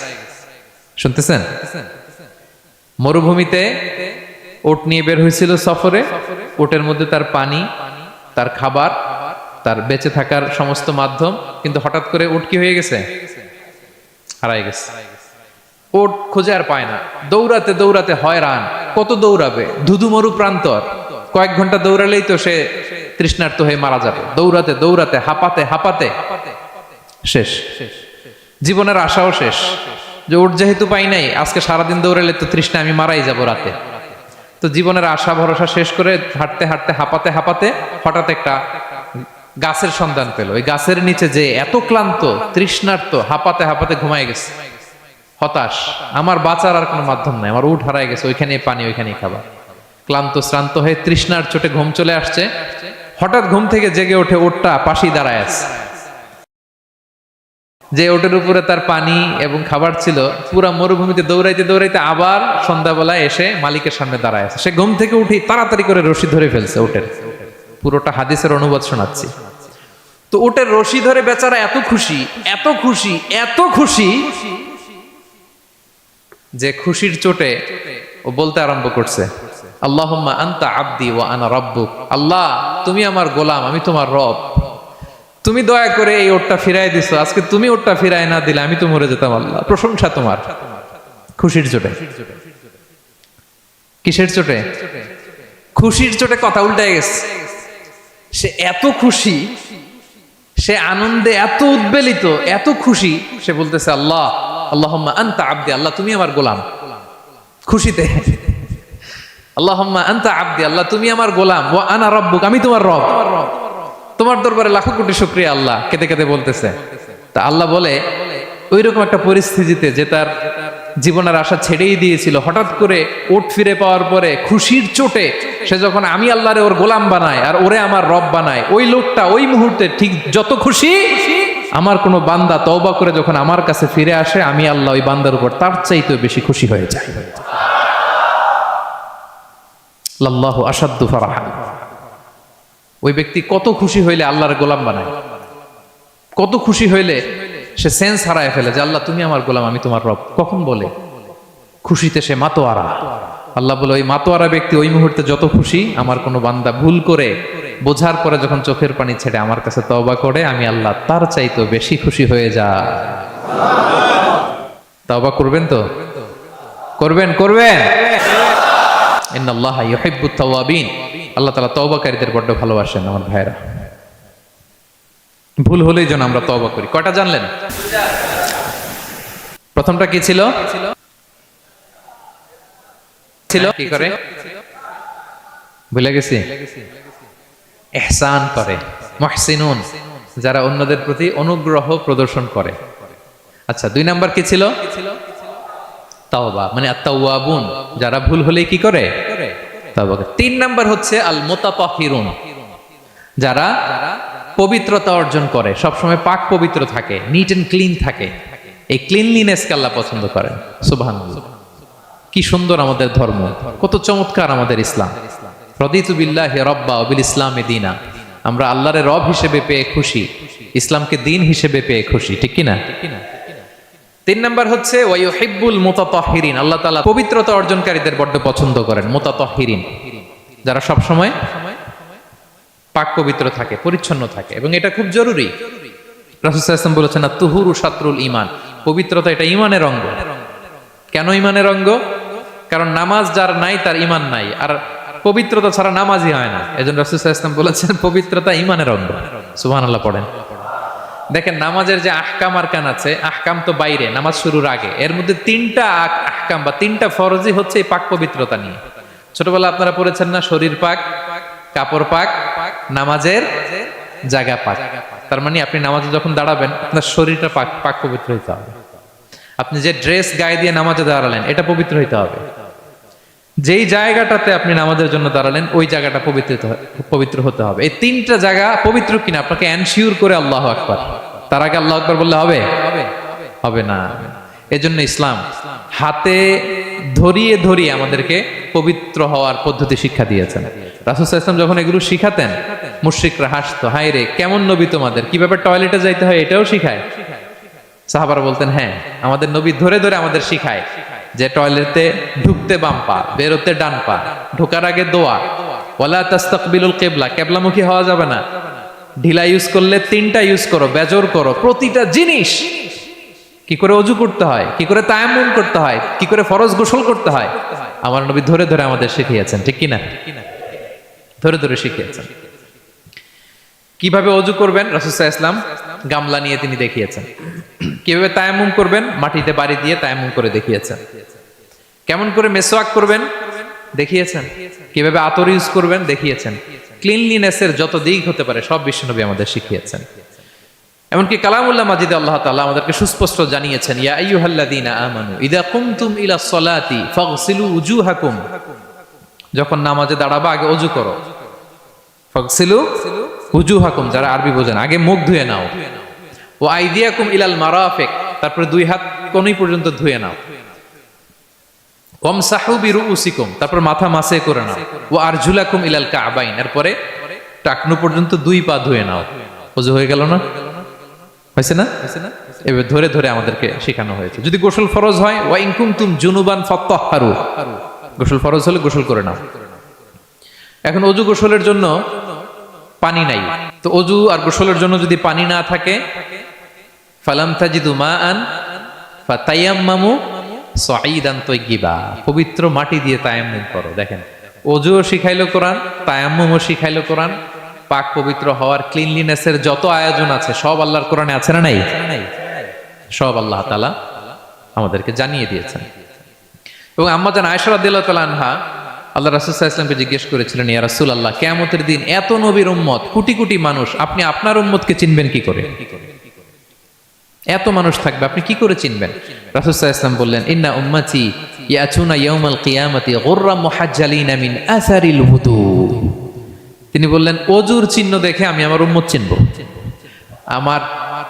শুনতেছেন? মরুভূমিতে উট নিয়ে বের হয়েছিল সফরে, উটের মধ্যে তার পানি, তার খাবার, তার বেঁচে থাকার সমস্ত মাধ্যম, কিন্তু হঠাৎ করে উট কি হয়ে গেছে? হারায় গেছে। উট খুঁজে আর পায় না, দৌড়াতে দৌড়াতে হয়রান। কত দৌড়াবে? ধুধু মরু প্রান্তর, কয়েক ঘন্টা দৌড়ালেই তো সে তৃষ্ণার্ত হয়ে মারা যাবে। দৌড়াতে দৌড়াতে হাঁপাতে হাঁপাতে শেষ, জীবনের আশাও শেষ, যে উট যেহেতু পাই নাই, আজকে সারাদিন দৌড়ালে তো তৃষ্ণা আমি মারাই যাব রাতে। তো জীবনের আশা ভরসা শেষ করে হাঁটতে হাঁটতে হাঁপাতে হাঁপাতে হঠাৎ একটা গাছের সন্ধান পেল। ওই গাছের নিচে যে এত ক্লান্ত, তৃষ্ণার্ত, হাঁপাতে হাঁপাতে ঘুমায় গেছে, হতাশ, আমার বাঁচার আর কোনো মাধ্যম নাই, আমার উট হারায় গেছে, ওইখানে পানি, ওইখানে খাবার। ক্লান্ত শ্রান্ত হয়ে তৃষ্ণার চোটে ঘুম চলে আসছে। হঠাৎ ঘুম থেকে জেগে ওঠে, উটটা পাশেই দাঁড়ায় আছে। যে ওটের উপরে তার পানি এবং খাবার ছিল, পুরা মরুভূমিতে দৌড়াইতে দৌড়াইতে আবার সন্ধ্যাবেলায় এসে মালিকের সামনে দাঁড়ায় আছে। সে ঘুম থেকে উঠে তাড়াতাড়ি করে রশি ধরে ফেলছে ওটের। পুরোটা হাদিসের অনুবাদ শোনাচ্ছি। তো ওটের রশি ধরে বেচারা এত খুশি, এত খুশি, এত খুশি যে খুশির চোটে ও বলতে আরম্ভ করছে, আল্লাহুম্মা আনতা আবদি ওয়া আনা রাব্বুক। আল্লাহ, তুমি আমার গোলাম, আমি তোমার রব। তুমি দয়া করে এই ওটটা ফিরাই দিছো, আজকে তুমি ওটটা ফিরাই না দিলে আমি তো মরে যেতাম। আল্লাহ, প্রশংসা তোমার। খুশির চোটে। কিসের চোটে? খুশির চোটে কথা উল্টে গেছে। সে এত খুশি, সে আনন্দে এত উদ্বেলিত, এত খুশি, সে বলতেছে আল্লাহ, আল্লাহুম্মা আনতা আবদি, আল্লাহ তুমি আমার গোলাম। খুশিতে আল্লাহুম্মা আনতা আবদি, আল্লাহ তুমি আমার গোলাম, ওয়া আনা রাব্বুক, আমি তোমার রব। তোমার দরবারে লাখো কোটি শুকরিয়া। আল্লাহ কেঁদে কেঁদে বলতেছে। তা আল্লাহ বলে, ওইরকম একটা পরিস্থিতিতে যে তার জীবনের আশা ছেড়েই দিয়েছিল, হঠাৎ করে ওট ফিরে পাওয়ার পরে খুশির চোটে সে যখন আমি আল্লাহরে ওর গোলাম বানায় আর ওরে আমার রব বানায়, ওই লোকটা ওই মুহূর্তে ঠিক যত খুশি, আমার কোনো বান্দা তওবা করে যখন আমার কাছে ফিরে আসে, আমি আল্লাহ ওই বান্দার উপর তার চাইতে বেশি খুশি হয়ে যায়। লাল্লাহু আশাদ্দু ফারাহান। ওই ব্যক্তি কত খুশি হইলে আল্লাহর গোলাম বানায়, কত খুশি হইলে সে সেন্স হারায় ফেলে যে আল্লাহ তুমি আমার গোলাম, আমি তোমার রব। কখন বলে? খুশিতে সে মাতোয়ারা। আল্লাহ বলে, ওই মাতোয়ারা ব্যক্তি ওই মুহূর্তে যত খুশি, আমার কোনো বান্দা ভুল করে বোঝার পরে যখন চোখের পানি ছেড়ে আমার কাছে তওবা করে, আমি আল্লাহ তার চাইতে বেশি খুশি হয়ে যায়। তওবা করবেন তো? করবেন, করবেন। ইন্নাল্লাহা ইউহিব্বুত তাওয়াবিন। আল্লাহ তাআলা তওবাকারীদের বড্ড ভালোবাসেন। আমার ভাইরা, ভুল হলেই যেন আমরা তওবা করি। কয়টা জানলেন? প্রথমটা কি ছিল? ছিল কি করে? ভুলে গেছি। ইহসান করে, মুহসিনুন, যারা অন্যদের প্রতি অনুগ্রহ প্রদর্শন করে। আচ্ছা, 2 নাম্বার কি ছিল? তাওবা, মানে আত-তাওয়াবুন, যারা ভুল হলেই কি করে? তাওবা করে। 3 নাম্বার হচ্ছে আল মুতাতাহহিরুন, যারা পবিত্রতা অর্জন করে, সবসময় পাক পবিত্র থাকে, নিট এন্ড ক্লিন থাকে। এই ক্লিনলিনেসকে আল্লাহ পছন্দ করেন। সুবহানাল্লাহ। কি সুন্দর আমাদের ধর্ম, কত চমৎকার আমাদের ইসলাম। রাদিতু বিল্লাহি রাব্বা ওয়া বিল ইসলামি দীনা। আমরা আল্লাহরে রব হিসেবে পেয়ে খুশি, ইসলামকে দিন হিসেবে পেয়ে খুশি, ঠিক কি না? 3 নাম্বার হচ্ছে ওয়া ইউহিব্বুল মুতাতাহহিরিন। আল্লাহ তাআলা পবিত্রতা অর্জনকারীদের বড্ড পছন্দ করেন। মুতাতাহহিরিন, যারা সব সময় পাক পবিত্র থাকে, পরিচ্ছন্ন থাকে, এবং এটা খুব জরুরি। রাসূল সাল্লাল্লাহু আলাইহি ওয়াসাল্লাম বলেছেন, আত-তুহুরু শাতরুল ঈমান। পবিত্রতা এটা ঈমানের অঙ্গ। কেন ঈমানের অঙ্গ? কারণ নামাজ যার নাই তার ঈমান নাই, আর পবিত্রতা ছাড়া নামাজই হয় না। এজন্য রাসূল সাল্লাল্লাহু আলাইহি ওয়াসাল্লাম বলেছেন, পবিত্রতা ঈমানের অঙ্গ। সুবহানাল্লাহ পড়েন। দেখেন, নামাজের যে আহকাম আরকান আছে, আহকাম তো বাইরে, নামাজ শুরুর আগে। এর মধ্যে 3টা আহকাম বা 3টা ফরজই হচ্ছে এই পাক পবিত্রতা নিয়ে। ছোটবেলা আপনারা পড়েছেন না, শরীর পাক, কাপড় পাক, নামাজের জায়গা পাক। তার মানে আপনি নামাজে যখন দাঁড়াবেন, আপনার শরীরটা পাক পাক পবিত্র হইতে হবে। আপনি যে ড্রেস গায়ে দিয়ে নামাজে দাঁড়ালেন, এটা পবিত্র হইতে হবে। যেই জায়গাটাতে আপনি নামাজের জন্য দাঁড়ালেন, ওই জায়গাটা পবিত্র হতে হবে। এই 3টা জায়গা পবিত্র কিনা আপনাকে এনশিওর করে আল্লাহু আকবার, তার আগে আল্লাহু আকবার বললে হবে? হবে না। এজন্য ইসলাম হাতে ধরিয়ে ধরিয়ে আমাদেরকে পবিত্র হওয়ার পদ্ধতি শিক্ষা দিয়েছেন। রাসূল সাল্লাল্লাহু আলাইহি ওয়াসাল্লাম যখন এগুলো শিখাতেন, মুশরিকরা হাসতো, হায় রে কেমন নবী তোমাদের, কিভাবে টয়লেটে যাইতে হয় এটাও শিখায়। সাহাবারা বলতেন, হ্যাঁ, আমাদের নবী ধরে ধরে আমাদের শিখায় যে টয়লেটে ঢুকতে বাম পা, বেরোতে ডান পা, ঢোকার আগে দোয়া, ওয়ালা তাস্তাকবিলুল কিবলা, কিবলামুখী হওয়া যাবে না, ঢিলা ইউজ করলে 3টা ইউজ করো, বেজর করো, প্রতিটা জিনিস, কি করে ওযু করতে হয়, কি করে তায়াম্মুম করতে হয়, কি করে ফরজ গোসল করতে হয়, আমার নবী ধরে ধরে আমাদের শিখিয়েছেন, ঠিক কি না? ধরে ধরে শিখিয়েছেন। কিভাবে ওযু করবেন, রাসূল সাল্লাল্লাহু আলাইহি ওয়াসাল্লাম গামলা নিয়ে তিনি দেখিয়েছেন। কিভাবে তায়াম্মুম করবেন, মাটিতে বাড়ি দিয়ে তায়াম্মুম করে দেখিয়েছেন। কেমন করে মেসওয়াক করবেন দেখিয়েছেন। কিভাবে আতর ইউজ করবেন দেখিয়েছেন। ক্লিনলিনেসের যত দিক হতে পারে সব বিশ্বনবী আমাদের শিখিয়েছেন। এমনকি কালামুল্লাহ মাজিদে আল্লাহ তাআলা আমাদেরকে সুস্পষ্ট জানিয়েছেন, ইয়া আইয়ুহাল্লাযীনা আমানু ইযা কুমতুম ইলা সলাতি ফাগসিলু উজুহাকুম। যখন নামাজে দাঁড়াবা আগে ওযু করো। ফাগসিলু উজুহাকুম, যারা আরবি বোঝেন, আগে মুখ ধুয়ে নাও। ওয়া আইদিয়াকুম ইলাল মারাফিক, তারপরে দুই হাত কোনই পর্যন্ত ধুয়ে নাও। ওয়ামসাহু বিরুউসিকুম, তারপর মাথা মাসে করে নাও। ওয়া আরজুলাকুম ইলাল কাবাইন, এরপরে টাকনু পর্যন্ত দুই পা ধুয়ে নাও। ওযু হয়ে গেল না? হয়েছে না? এবার ধরে ধরে আমাদেরকে শেখানো হয়েছে। যদি গোসল ফরজ হয়, ওয়া ইন কুনতুম জুনুবান ফাত্তাহহারু, গোসল ফরজ হলে গোসল করে নাও। এখন অজু গোসলের জন্য পানি নাই, তো অজু আর গোসলের জন্য যদি পানি না থাকে, ফালাম তাজিদু মাআন ফাতায়াম্মামু সাঈদান তাইয়্যিবা, পবিত্র মাটি দিয়ে তায়াম্মুম করো। দেখেন, অজুও শিখাইলো কোরআন, তায়াম্মুমও শিখাইলো কোরআন। পাক পবিত্র হওয়ার, ক্লিনলিনেসের যত আয়োজন আছে সব আল্লাহর কোরআনে আছে না নাই? সব আল্লাহ তাআলা আমাদেরকে জানিয়ে দিয়েছেন। এবং আম্মা জান আয়েশা রাদিয়াল্লাহু তাআলা আনহা আল্লাহ রাসূল সাল্লাল্লাহু আলাইহি ওয়াসাল্লামকে জিজ্ঞেস করেছিলেন, ইয়া রাসূলুল্লাহ, কিয়ামতের দিন এত নবীর উম্মত, কোটি কোটি মানুষ, আপনি আপনার উম্মতকে চিনবেন কি করে? এত মানুষ থাকবে, আপনি কি করে চিনবেন? রাসূল সাল্লাল্লাহু আলাইহি ওয়াসাল্লাম বললেন, ইন্না উম্মতি ইয়াতুনা ইয়াউমাল কিয়ামাতি গুররা মুহাজ্জালিনা মিন আসারিল wudu। তিনি বললেন, অজুর চিহ্ন দেখে আমি আমার উম্মত চিনব। আমার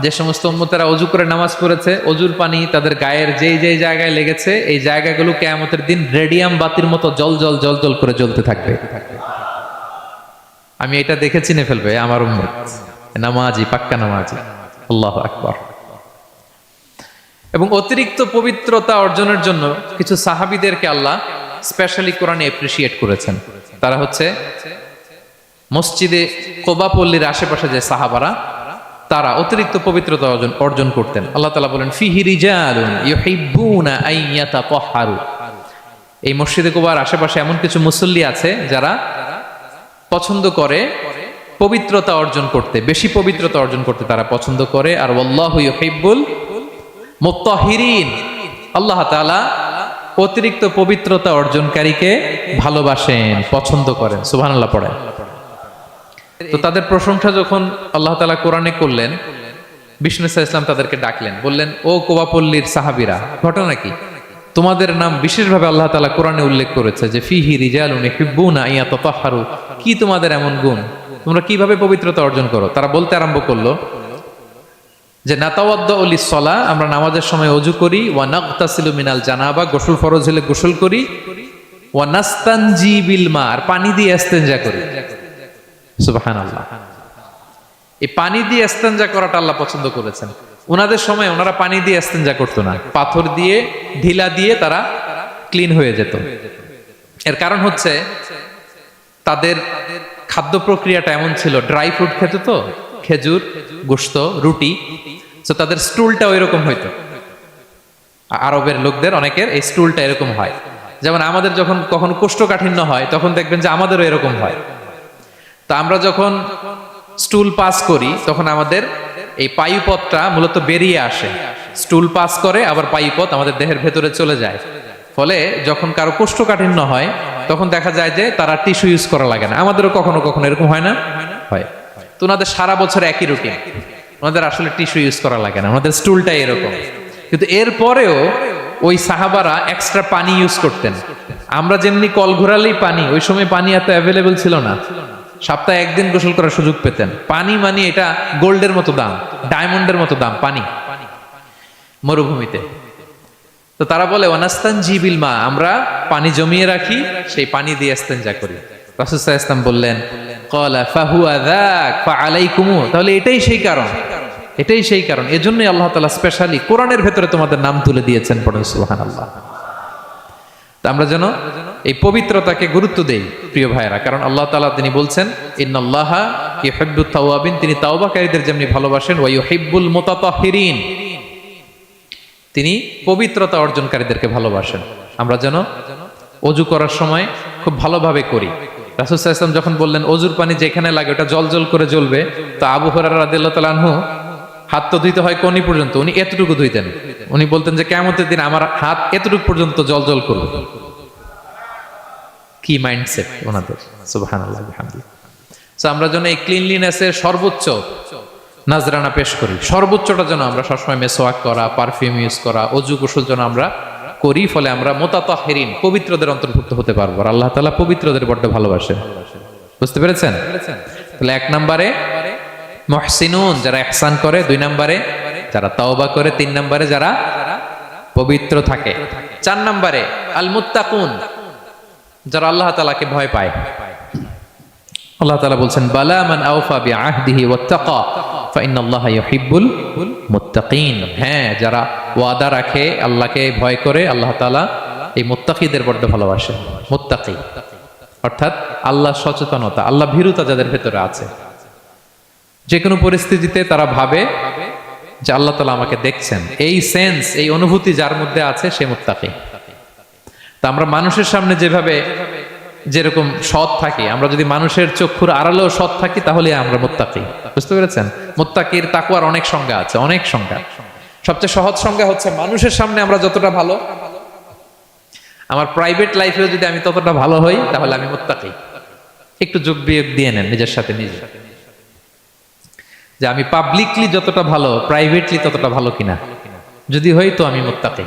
যে সমস্ত উম্মতেরা অজু করে নামাজ পড়েছে, অজুর পানি তাদের গায়ের যেই যেই জায়গায় লেগেছে, এই জায়গাগুলো কিয়ামতের দিন রেডিয়াম বাতির মতো জল জল জল জল করে জ্বলতে থাকবে। আমি এটা দেখে চিনে ফেলবে আমার উম্মত নামাজি, পাক্কা নামাজি। আল্লাহু আকবার। এবং অতিরিক্ত পবিত্রতা অর্জনের জন্য কিছু সাহাবীদেরকে আল্লাহ স্পেশালি কোরআনে অ্যাপ্রিশিয়েট করেছেন। তারা হচ্ছে মসজিদে কোবা পল্লীর আশেপাশে যে সাহাবারা, তারা অতিরিক্ত পবিত্রতা অর্জন করতেন। আল্লাহ তাআলা বলেন, ফিহি রিজালুন ইউহিব্বুনা আন ইয়াতাতাহহারু, এই মসজিদে কোবার আশেপাশে এমন কিছু মুসল্লি আছে যারা পছন্দ করে পবিত্রতা অর্জন করতে, বেশি পবিত্রতা অর্জন করতে তারা পছন্দ করে। আর ওয়াল্লাহু ইউহিব্বুল মুত্তাহিরিন, আল্লাহ তাআলা অতিরিক্ত পবিত্রতা অর্জনকারীকে ভালোবাসেন, পছন্দ করেন। সুবহানাল্লাহ পড়েন। তো তাদের প্রশংসা যখন আল্লাহ তাআলা কোরআনে করলেন, বিষ্ণু সাল্লাল্লাহু আলাইহি ওয়াসাল্লাম তাদেরকে ডাকলেন, বললেন, ও কোবাপল্লীর সাহাবীরা, ঘটনা কি? তোমাদের নাম বিশেষভাবে আল্লাহ তাআলা কোরআনে উল্লেখ করেছে যে ফিহি রিজালুন ইউহিব্বুনা আন ইয়াতাতাহহারু, কি তোমাদের এমন গুণ, তোমরা কিভাবে পবিত্রতা অর্জন করো? তারা বলতে আরম্ভ করলো যে নাতাওয়াদ্দাউ লিস-সালাহ, আমরা নামাজের সময় ওযু করি, ওয়া নাগতাসিলু মিনাল জানাবা, গোসল ফরজ হলে গোসল করি, ওয়া নাস্তানজি বিল মা, আর পানি দিয়ে ইস্তেনজা করি। সুবহানাল্লাহ। এই পানি দিয়ে ইস্তেনজা করাটা আল্লাহ পছন্দ করেছেন। ওনাদের সময় ওনারা পানি দিয়ে ইস্তেনজা করতো না, পাথর দিয়ে, ঢিলা দিয়ে তারা ক্লিন হয়ে যেত। এর কারণ হচ্ছে তাদের খাদ্য প্রক্রিয়াটা এমন ছিল, ড্রাই ফ্রুট খেত তো, খেজুর, গোশত, রুটি, তো তাদের স্টুলটা ওইরকম হইতো। আরবের লোকদের অনেকের এই স্টুলটা এরকম হয়। যেমন আমাদের যখন কখনো কোষ্ঠকাঠিন্য হয়, তখন দেখবেন যে আমাদেরও এরকম হয়। তা আমরা যখন স্টুল পাস করি, তখন আমাদের এই পায়ুপথটা মূলত বেরিয়ে আসে, স্টুল পাস করে আবার পায়ুপথ আমাদের দেহের ভেতরে চলে যায়। ফলে যখন কারো কোষ্ঠকাঠিন্য হয়, তখন দেখা যায় যে তারা টিস্যু ইউজ করা লাগে না। আমাদেরও কখনো কখনো এরকম হয় না? হয়। তো ওনাদের সারা বছর একই রুটিন, ওনাদের আসলে টিস্যু ইউজ করা লাগে না, ওনাদের স্টুলটাই এরকম। কিন্তু এরপরেও ওই সাহাবারা এক্সট্রা পানি ইউজ করতেন। আমরা যেমনি কল ঘোরালেই পানি, ওই সময় পানি এত অ্যাভেলেবল ছিল না, সপ্তাহে একদিন গোসল করার সুযোগ পেতেন। পানি মানে এটা গোল্ডের মতো দাম, ডায়মন্ডের মতো দাম পানি মরুভূমিতে। তো তারা বলে, ওয়ানাস্তানজি বিল মা, আমরা পানি জমিয়ে রাখি, সেই পানি দিয়ে ইস্তেনজা করি। রাসূল সাল্লাল্লাহু আলাইহি ওয়াসাল্লাম বললেন, ক্বালা ফাহুয়া যাক ফাআলাইকুম, তাহলে এটাই সেই কারণ, এটাই সেই কারণ, এজন্যই আল্লাহ তাআলা স্পেশালি কোরআনের ভেতরে তোমাদের নাম তুলে দিয়েছেন। পড়ুন সুবহানাল্লাহ। তা আমরা যেন এই পবিত্রতাকে গুরুত্ব দেই প্রিয় ভাইয়েরা, কারণ আল্লাহ তাআলা তিনি বলছেন, ইন্নাল্লাহা ইউহিব্বুত তাওয়াবিন, তিনি তাওবাকারীদের যেমনি ভালোবাসেন, ওয়া ইউহিব্বুল মুতাতাহহিরিন, তিনি পবিত্রতা অর্জনকারীদেরকে ভালোবাসেন। আমরা যেন ওযু করার সময় খুব ভালোভাবে করি। রাসূল সাল্লাল্লাহু আলাইহি ওয়াসাল্লাম যখন বললেন ওযুর পানি যেখানে লাগে ওটা জল জল করে জ্বলবে, তো আবু হুরায়রা রাদিয়াল্লাহু তাআলা আনহু হাত তো ধুইতে হয় কোনি পর্যন্ত, উনি এতটুকু ধুইতেন। উনি বলতেন যে কিয়ামতের দিন আমার হাত এতটুকু পর্যন্ত জল জল করবে। কি মাইন্ডসেট ওনাদের, সুবহানাল্লাহ বিহামদিহি। সো আমরা যেন এই ক্লিনলিনেসের সর্বোচ্চ নাজরানা পেশ করি, সর্বোচ্চটা যেন আমরা সবসময় মেসওয়াক করা, পারফিউম ইউজ করা, ওযু গোসল যেন আমরা করি, ফলে আমরা মুতাতাহহিরিন, পবিত্রদের অন্তর্ভুক্ত হতে পারবো। আর আল্লাহ তাআলা পবিত্রদের বড় ভালোবাসেন। বুঝতে পেরেছেন? তাহলে এক নম্বরে মুহসিনুন, যারা ইহসান করে, দুই নম্বরে যারা তওবা করে, 3 নম্বরে যারা পবিত্র থাকে, 4 নম্বরে আল মুত্তাকুন, যারা আল্লাহ তাআলাকে ভয় পায়। আল্লাহ তাআলা বলছেন বালা মান আওফা বিআহদিহি ওয়াত্তাকা ফাইন্নাল্লাহা ইউহিব্বুল মুত্তাকিন। হ্যাঁ, যারা ওয়াদা রাখে, আল্লাহকে ভয় করে, আল্লাহ তাআলা এই মুত্তাকিদের বড় ভালোবাসেন। মুত্তাকি অর্থাৎ আল্লাহ সচেতনতা, আল্লাহ ভীরুতা যাদের ভেতরে আছে, যে কোনো পরিস্থিতিতে তারা ভাবে যে আল্লাহ তাআলা আমাকে দেখছেন, এই সেন্স, এই অনুভূতি যার মধ্যে আছে সে মুত্তাকি। তা আমরা মানুষের সামনে যেভাবে যেরকম সৎ থাকি, আমরা যদি মানুষের চক্ষুর আড়ালেও সৎ থাকি তাহলে আমরা মুত্তাকি। বুঝতে পেরেছেন? মুত্তাকির তাকওয়ার অনেক সংজ্ঞা আছে, অনেক সংজ্ঞা। সবচেয়ে সহজ সংজ্ঞা হচ্ছে মানুষের সামনে আমরা যতটা ভালো, আমার প্রাইভেট লাইফেও যদি আমি ততটা ভালো হই তাহলে আমি মুত্তাকি। একটু যোগ বিয়োগ দিয়ে নেন নিজের সাথে নিজে, যে আমি পাবলিকলি যতটা ভালো, প্রাইভেটলি ততটা ভালো কিনা। যদি হই তো আমি মুত্তাকি।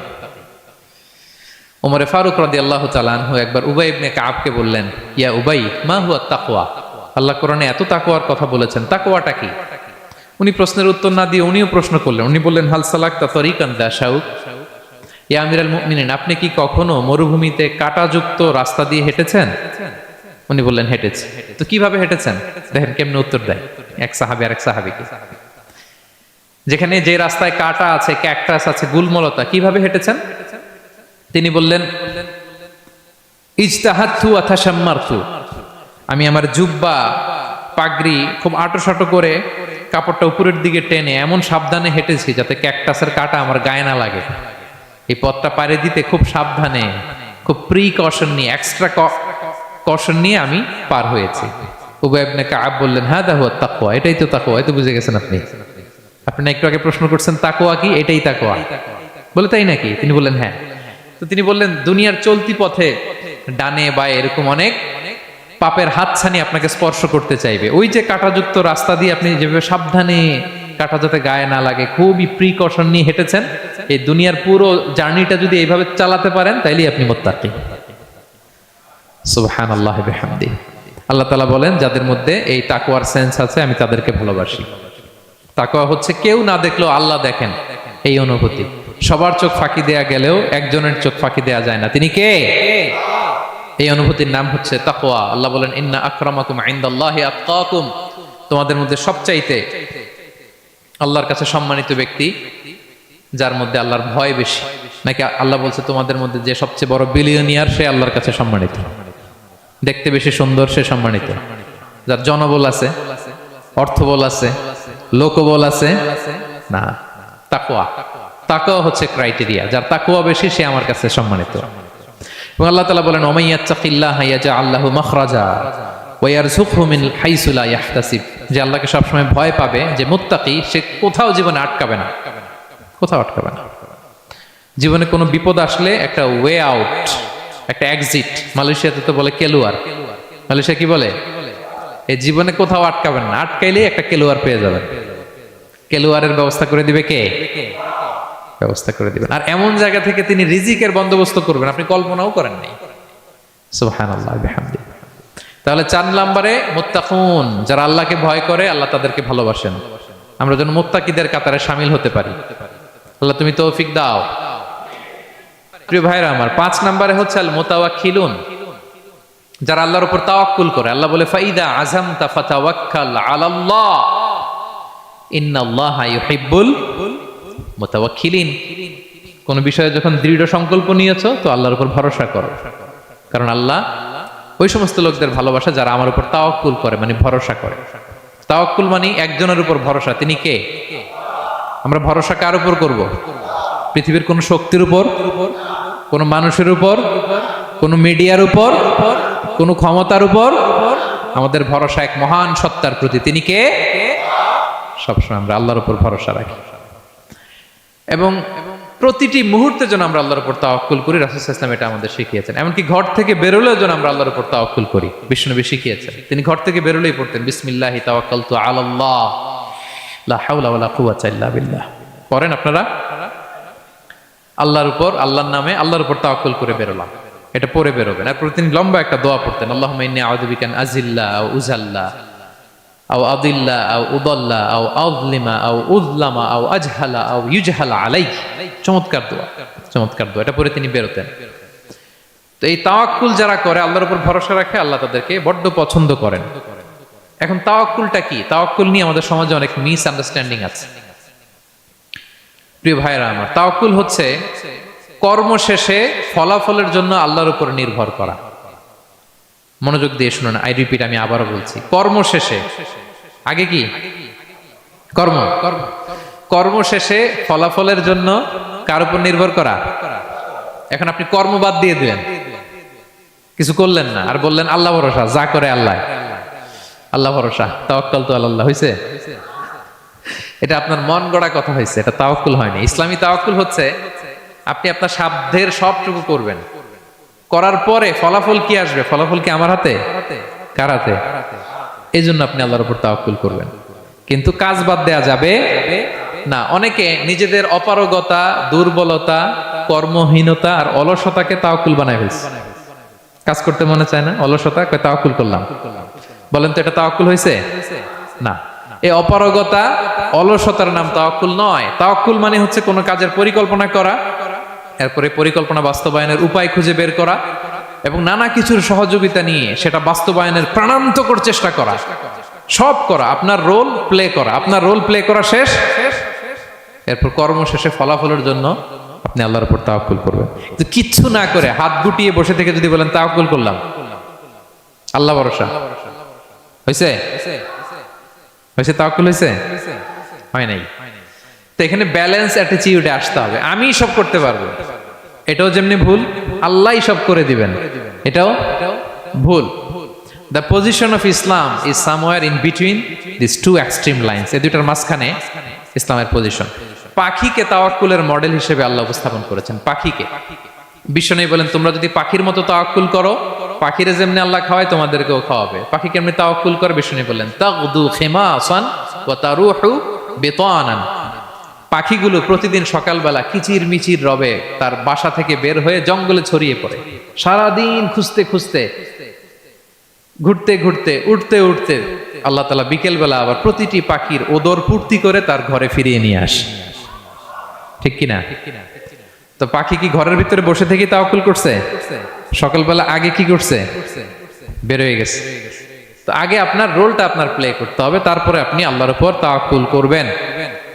ওমরে ফারুক রাদিয়াল্লাহু তাআলা আনহু একবার উবাই ইবনে কাবকে বললেন, ইয়া উবাই মা হুয়া তাকওয়া, আল্লাহ কোরআনে এত তাকওয়ার কথা বলেছেন, তাকওয়াটা কি? উনি প্রশ্নের উত্তর না দিয়ে উনিও প্রশ্ন করলেন। উনি বললেন হাল সালাকতা তরিকান দা শাউক, ইয়া আমিরাল মুমিনিন, আপনি কি কখনো মরুভূমিতে কাঁটাযুক্ত রাস্তা দিয়ে হেঁটেছেন? উনি বললেন হেঁটেছি। তো কিভাবে হেঁটেছেন? দেখেন কেমনে উত্তর দেয় এক সাহাবী আরেক সাহাবীকে। যেখানে যে রাস্তায় কাঁটা আছে, ক্যাকটাস আছে, গুলমলতা, কিভাবে হেঁটেছেন? তিনি বললেন ইজতাহাদতু ওয়া তাশাম্মারতু, আমি আমার জুব্বা পাগড়ি খুব আঁটো করে কাপড়টা উপরের দিকে টেনে এমন সাবধানে হেঁটেছি যাতে ক্যাকটাসের কাঁটা আমার গায়ে না লাগে। এই পথটা পাড়ি দিতে খুব সাবধানে, খুব প্রিকশন নিয়ে, এক্সট্রা কশন নিয়ে আমি পার হয়েছি। উবাই ইবনে কাব বললেন হাদা হুয়া তাকওয়া, এটাই তো তাকওয়া। এই তো বুঝে গেছেন আপনি। আপনি একটু আগে প্রশ্ন করছেন তাকওয়া কি, এটাই তাকওয়া। বলে তাই নাকি? তিনি বললেন হ্যাঁ। তো তিনি বললেন দুনিয়ার চলতি পথে ডানে বায়ে এরকম অনেক পাপের হাতছানি আপনাকে স্পর্শ করতে চাইবে। ওই যে কাঁটাযুক্ত রাস্তা দিয়ে আপনি যেভাবে সাবধানে, কাঁটা যাতে গায়ে না লাগে, খুবই প্রিকশন নিয়ে হেঁটেছেন, এই দুনিয়ার পুরো জার্নিটা যদি এইভাবে চালাতে পারেন তাইলেই আপনি মুত্তাকি। সুবহানাল্লাহ ওয়া বিহামদিহি। আল্লাহ তাআলা বলেন যাদের মধ্যে এই তাকওয়ার সেন্স আছে আমি তাদেরকে ভালোবাসি। তাকওয়া হচ্ছে কেউ না দেখলেও আল্লাহ দেখেন, এই অনুভূতি। সবার চোখ ফাঁকি দেয়া গেলেও একজনের চোখ ফাঁকি দেয়া যায় না। তিনি কে? এই অনুভূতির নাম হচ্ছে তাকওয়া। আল্লাহ বলেন ইন্না আকরামাকুম ইনদাল্লাহি আতকাকুম, তোমাদের মধ্যে সবচাইতে আল্লাহর কাছে সম্মানিত ব্যক্তি যার মধ্যে আল্লাহর ভয় বেশি। নাকি আল্লাহ বলছে তোমাদের মধ্যে যে সবচেয়ে বড় বিলিয়নিয়ার সে আল্লাহর কাছে সম্মানিত, দেখতে বেশি সুন্দর সে সম্মানিত, যার জনবল আছে, অর্থবল আছে, লোকবল আছে না। তাকওয়া, তাকওয়া হচ্ছে ক্রাইটেরিয়া। যার তাকওয়া বেশি সে আমার কাছে সম্মানিত। এবং আল্লাহ তাআলা বলেন ওমাইয়াত্তাকিল্লাহা ইয়াজআল লাহু মাখরাজা ওয়া ইয়ারযুকহু মিন হাইসু লা ইয়াহতাসিব, যে আল্লাহকে সবসময় ভয় পাবে, যে মুত্তাকি, সে কোথাও জীবনে আটকাবে না, কোথাও আটকাবে না। জীবনে কোনো বিপদ আসলে একটা ওয়ে আউট, একটা এক্সিট। মালয়েশিয়াতে তো বলে কেলুয়ার। মালয়েশিয়া কি বলে? এই জীবনে কোথাও আটকাবেন না, আটকাইলেই একটা কেলুয়ার পেয়ে যাবেন। কেলুয়ারের ব্যবস্থা করে দিবে কে? ব্যবস্থা করে দিবেন। আর এমন জায়গা থেকে তিনি রিজিকের বন্দোবস্ত করবেন আপনি কল্পনাও করেন নাই। সুবহানাল্লাহ ওয়া বিহামদিহি। তাহলে 4 নম্বরে মুত্তাকুন, যারা আল্লাহকে ভয় করে আল্লাহ তাদেরকে ভালোবাসেন। আমরা যেন মুত্তাকিদের কাতারে শামিল হতে পারি। আল্লাহ তুমি তৌফিক দাও। প্রিয় ভাইরা আমার, 5 নম্বরে হচ্ছে আল মুতাওয়াক্কিলুন, যারা আল্লাহর উপর তাওয়াক্কুল করে। আল্লাহ বলে ফাইদা আযামতা ফাতাওয়াক্কাল আলাল্লাহ ইন্নাল্লাহা ইউহিব্বুল মুতাওয়াক্কিলিন। কোন বিষয়ে যখন দৃঢ় সংকল্প নিয়েছো তো আল্লাহর উপর ভরসা করো, কারণ আল্লাহ ওই সমস্ত লোকদের ভালোবাসা যারা আমার উপর তাওয়াক্কুল করে, মানে ভরসা করে। তাওয়াক্কুল মানে একজনের উপর ভরসা। তিনি কে? আমরা ভরসা কার উপর করব? পৃথিবীর কোন শক্তির উপর, কোন মানুষের উপর, কোন মিডিয়ার উপর, কোন ক্ষমতার উপর? আমাদের ভরসা এক মহান সত্তার প্রতি। তিনি কে? সবসময় আমরা আল্লাহর উপর ভরসা রাখি এবং প্রতিটি মুহূর্তে যেন আমরা আল্লাহর উপর তাওয়াক্কুল করি। রাসূল সাল্লাল্লাহু আলাইহি ওয়াসাল্লাম এটা আমাদের শিখিয়েছেন। এমনকি ঘর থেকে বেরোলেও যেন আমরা আল্লাহর উপর তাওয়াক্কুল করি, বিশ্বনবী শিখিয়েছেন। তিনি ঘর থেকে বেরোলেই পড়তেন বিসমিল্লাহি তাওয়াক্কালতু আলাল্লাহ লা হাওলা ওয়ালা কুওয়াতা ইল্লা বিল্লাহ। পড়েন আপনারা? আল্লাহর উপর, আল্লাহর নামে, আল্লাহর উপর তাওয়াক্কুল করে বেরোলাম, এটা পড়ে বেরোবেন। আর প্রতিদিন লম্বা একটা দোয়া পড়তেন, আল্লাহুম্মা ইন্নী আউযু বিকা আন আযিল্লা ওয়া উযাল্লা আও আদিল্লা আও উদাল্লা আও আযলিমা আও উযলামা আও আজহালা আও ইউজহালা আলাইহি। চমৎকার দোয়া, চমৎকার দোয়া। এটা পরে তিনি বেরোতেন। তো এই তাওয়াক্কুল যারা করে, আল্লাহর উপর ভরসা রাখে, আল্লাহ তাদেরকে বড্ড পছন্দ করেন। এখন তাওয়াক্কুলটা কি? তাওয়াক্কুল নিয়ে আমাদের সমাজে অনেক মিস আন্ডারস্ট্যান্ডিং আছে। প্রিয় ভাইরা আমার, তাওয়াক্কুল হচ্ছে কর্ম শেষে ফলাফলের জন্য আল্লাহর উপর নির্ভর করা। মনোযোগ দিয়ে শুনুন, আই রিপিট, আমি আবারও বলছি, কর্ম শেষে, আগে কি কর্ম, কর্ম শেষে ফলাফলের জন্য কার উপর নির্ভর করা। এখন আপনি কর্ম বাদ দিয়ে দিলেন, কিছু করলেন না, আর বললেন আল্লাহ ভরসা, যা করে আল্লাহ, আল্লাহ ভরসা, তাওয়াক্কাল তো আল্লাহ হয়েছে। এটা আপনার মন গড়া কথা হয়েছে, এটা তাওয়াক্কুল হয়নি। ইসলামী তাওয়াক্কুল হচ্ছে আপনি আপনার সাধ্যের সবটুকু করবেন, করার পরে ফলাফল কি আসবে, ফলাফল কি আমার হাতে, কার হাতে? এই জন্য আপনি আল্লাহর উপর তাওয়াক্কুল করবেন। কিন্তু কাজ বাদ দেয়া যাবে না। অনেকে নিজেদের অপারগতা, দুর্বলতা, কর্মহীনতা আর অলসতাকে তাওয়াক্কুল বানায় ফেলছে। কাজ করতে মনে চায় না, অলসতা, কয় তাওয়াক্কুল করলাম। বলেন তো এটা তাওয়াক্কুল হয়েছে? না। এই অপারগতা, অলসতার নাম তাওয়াক্কুল নয়। তাওয়াক্কুল মানে হচ্ছে কোনো কাজের পরিকল্পনা করা, এরপরে পরিকল্পনা বাস্তবায়নের উপায় খুঁজে বের করা এবং নানা কিছুর সহযোগিতা নিয়ে সেটা বাস্তবায়নের প্রাণান্তকর চেষ্টা করা, সব করা, আপনার রোল প্লে করা। আপনার রোল প্লে করা শেষ, এরপর কর্ম শেষে ফলাফলের জন্য আপনি আল্লাহর উপর তাওয়াক্কুল করবেন। কিন্তু কিচ্ছু না করে হাত গুটিয়ে বসে থেকে যদি বলেন তাওয়াক্কুল করলাম, আল্লাহ ভরসা, হয়েছে? হয়েছে? তাওয়াক্কুল হয়েছে? হয় নাই। তো এখানে ব্যালেন্স অ্যাটিটিউডে আসতে হবে। আমি সব করতে পারবো, এটাও যেমনি ভুল, আল্লাহই সব করে দিবেন, এটাও ভুল। The position of Islam is somewhere in between these two extreme lines. এই দুটার মাঝখানে ইসলামের পজিশন। পাখিকে তাওয়াক্কুলের মডেল হিসেবে আল্লাহ উপস্থাপন করেছেন। পাখিকে বিশ্বনবী বলেন, তোমরা যদি পাখির মতো তাওয়াক্কুল করো, পাখিরে যেমনি আল্লাহ খাওয়ায় তোমাদেরকেও খাওয়াবে। পাখি কেমনি তাওয়াক্কুল করে? বিশ্বনবী বললেন, তাগদু খিমাসান ওয়া তারুহু বিতানান। পাখিগুলো প্রতিদিন সকালবেলা কিচির মিচির রবে তার বাসা থেকে বের হয়ে জঙ্গলে ছড়িয়ে পড়ে, সারাদিন খুঁজতে খুঁজতে, ঘুরতে ঘুরতে, উঠতে উঠতে আল্লাহ তাআলা বিকেল বেলা আবার প্রতিটি পাখির ওদর পূর্তি করে তার ঘরে ফিরিয়ে নিয়ে আসে। ঠিক কিনা? তো পাখি কি ঘরের ভিতরে বসে থেকে তাওয়াক্কুল করছে? সকালবেলা আগে কি করছে? বের হয়ে গেছে। তো আগে আপনার রোলটা আপনার প্লে করতে হবে, তারপরে আপনি আল্লাহর উপর তাওয়াক্কুল করবেন।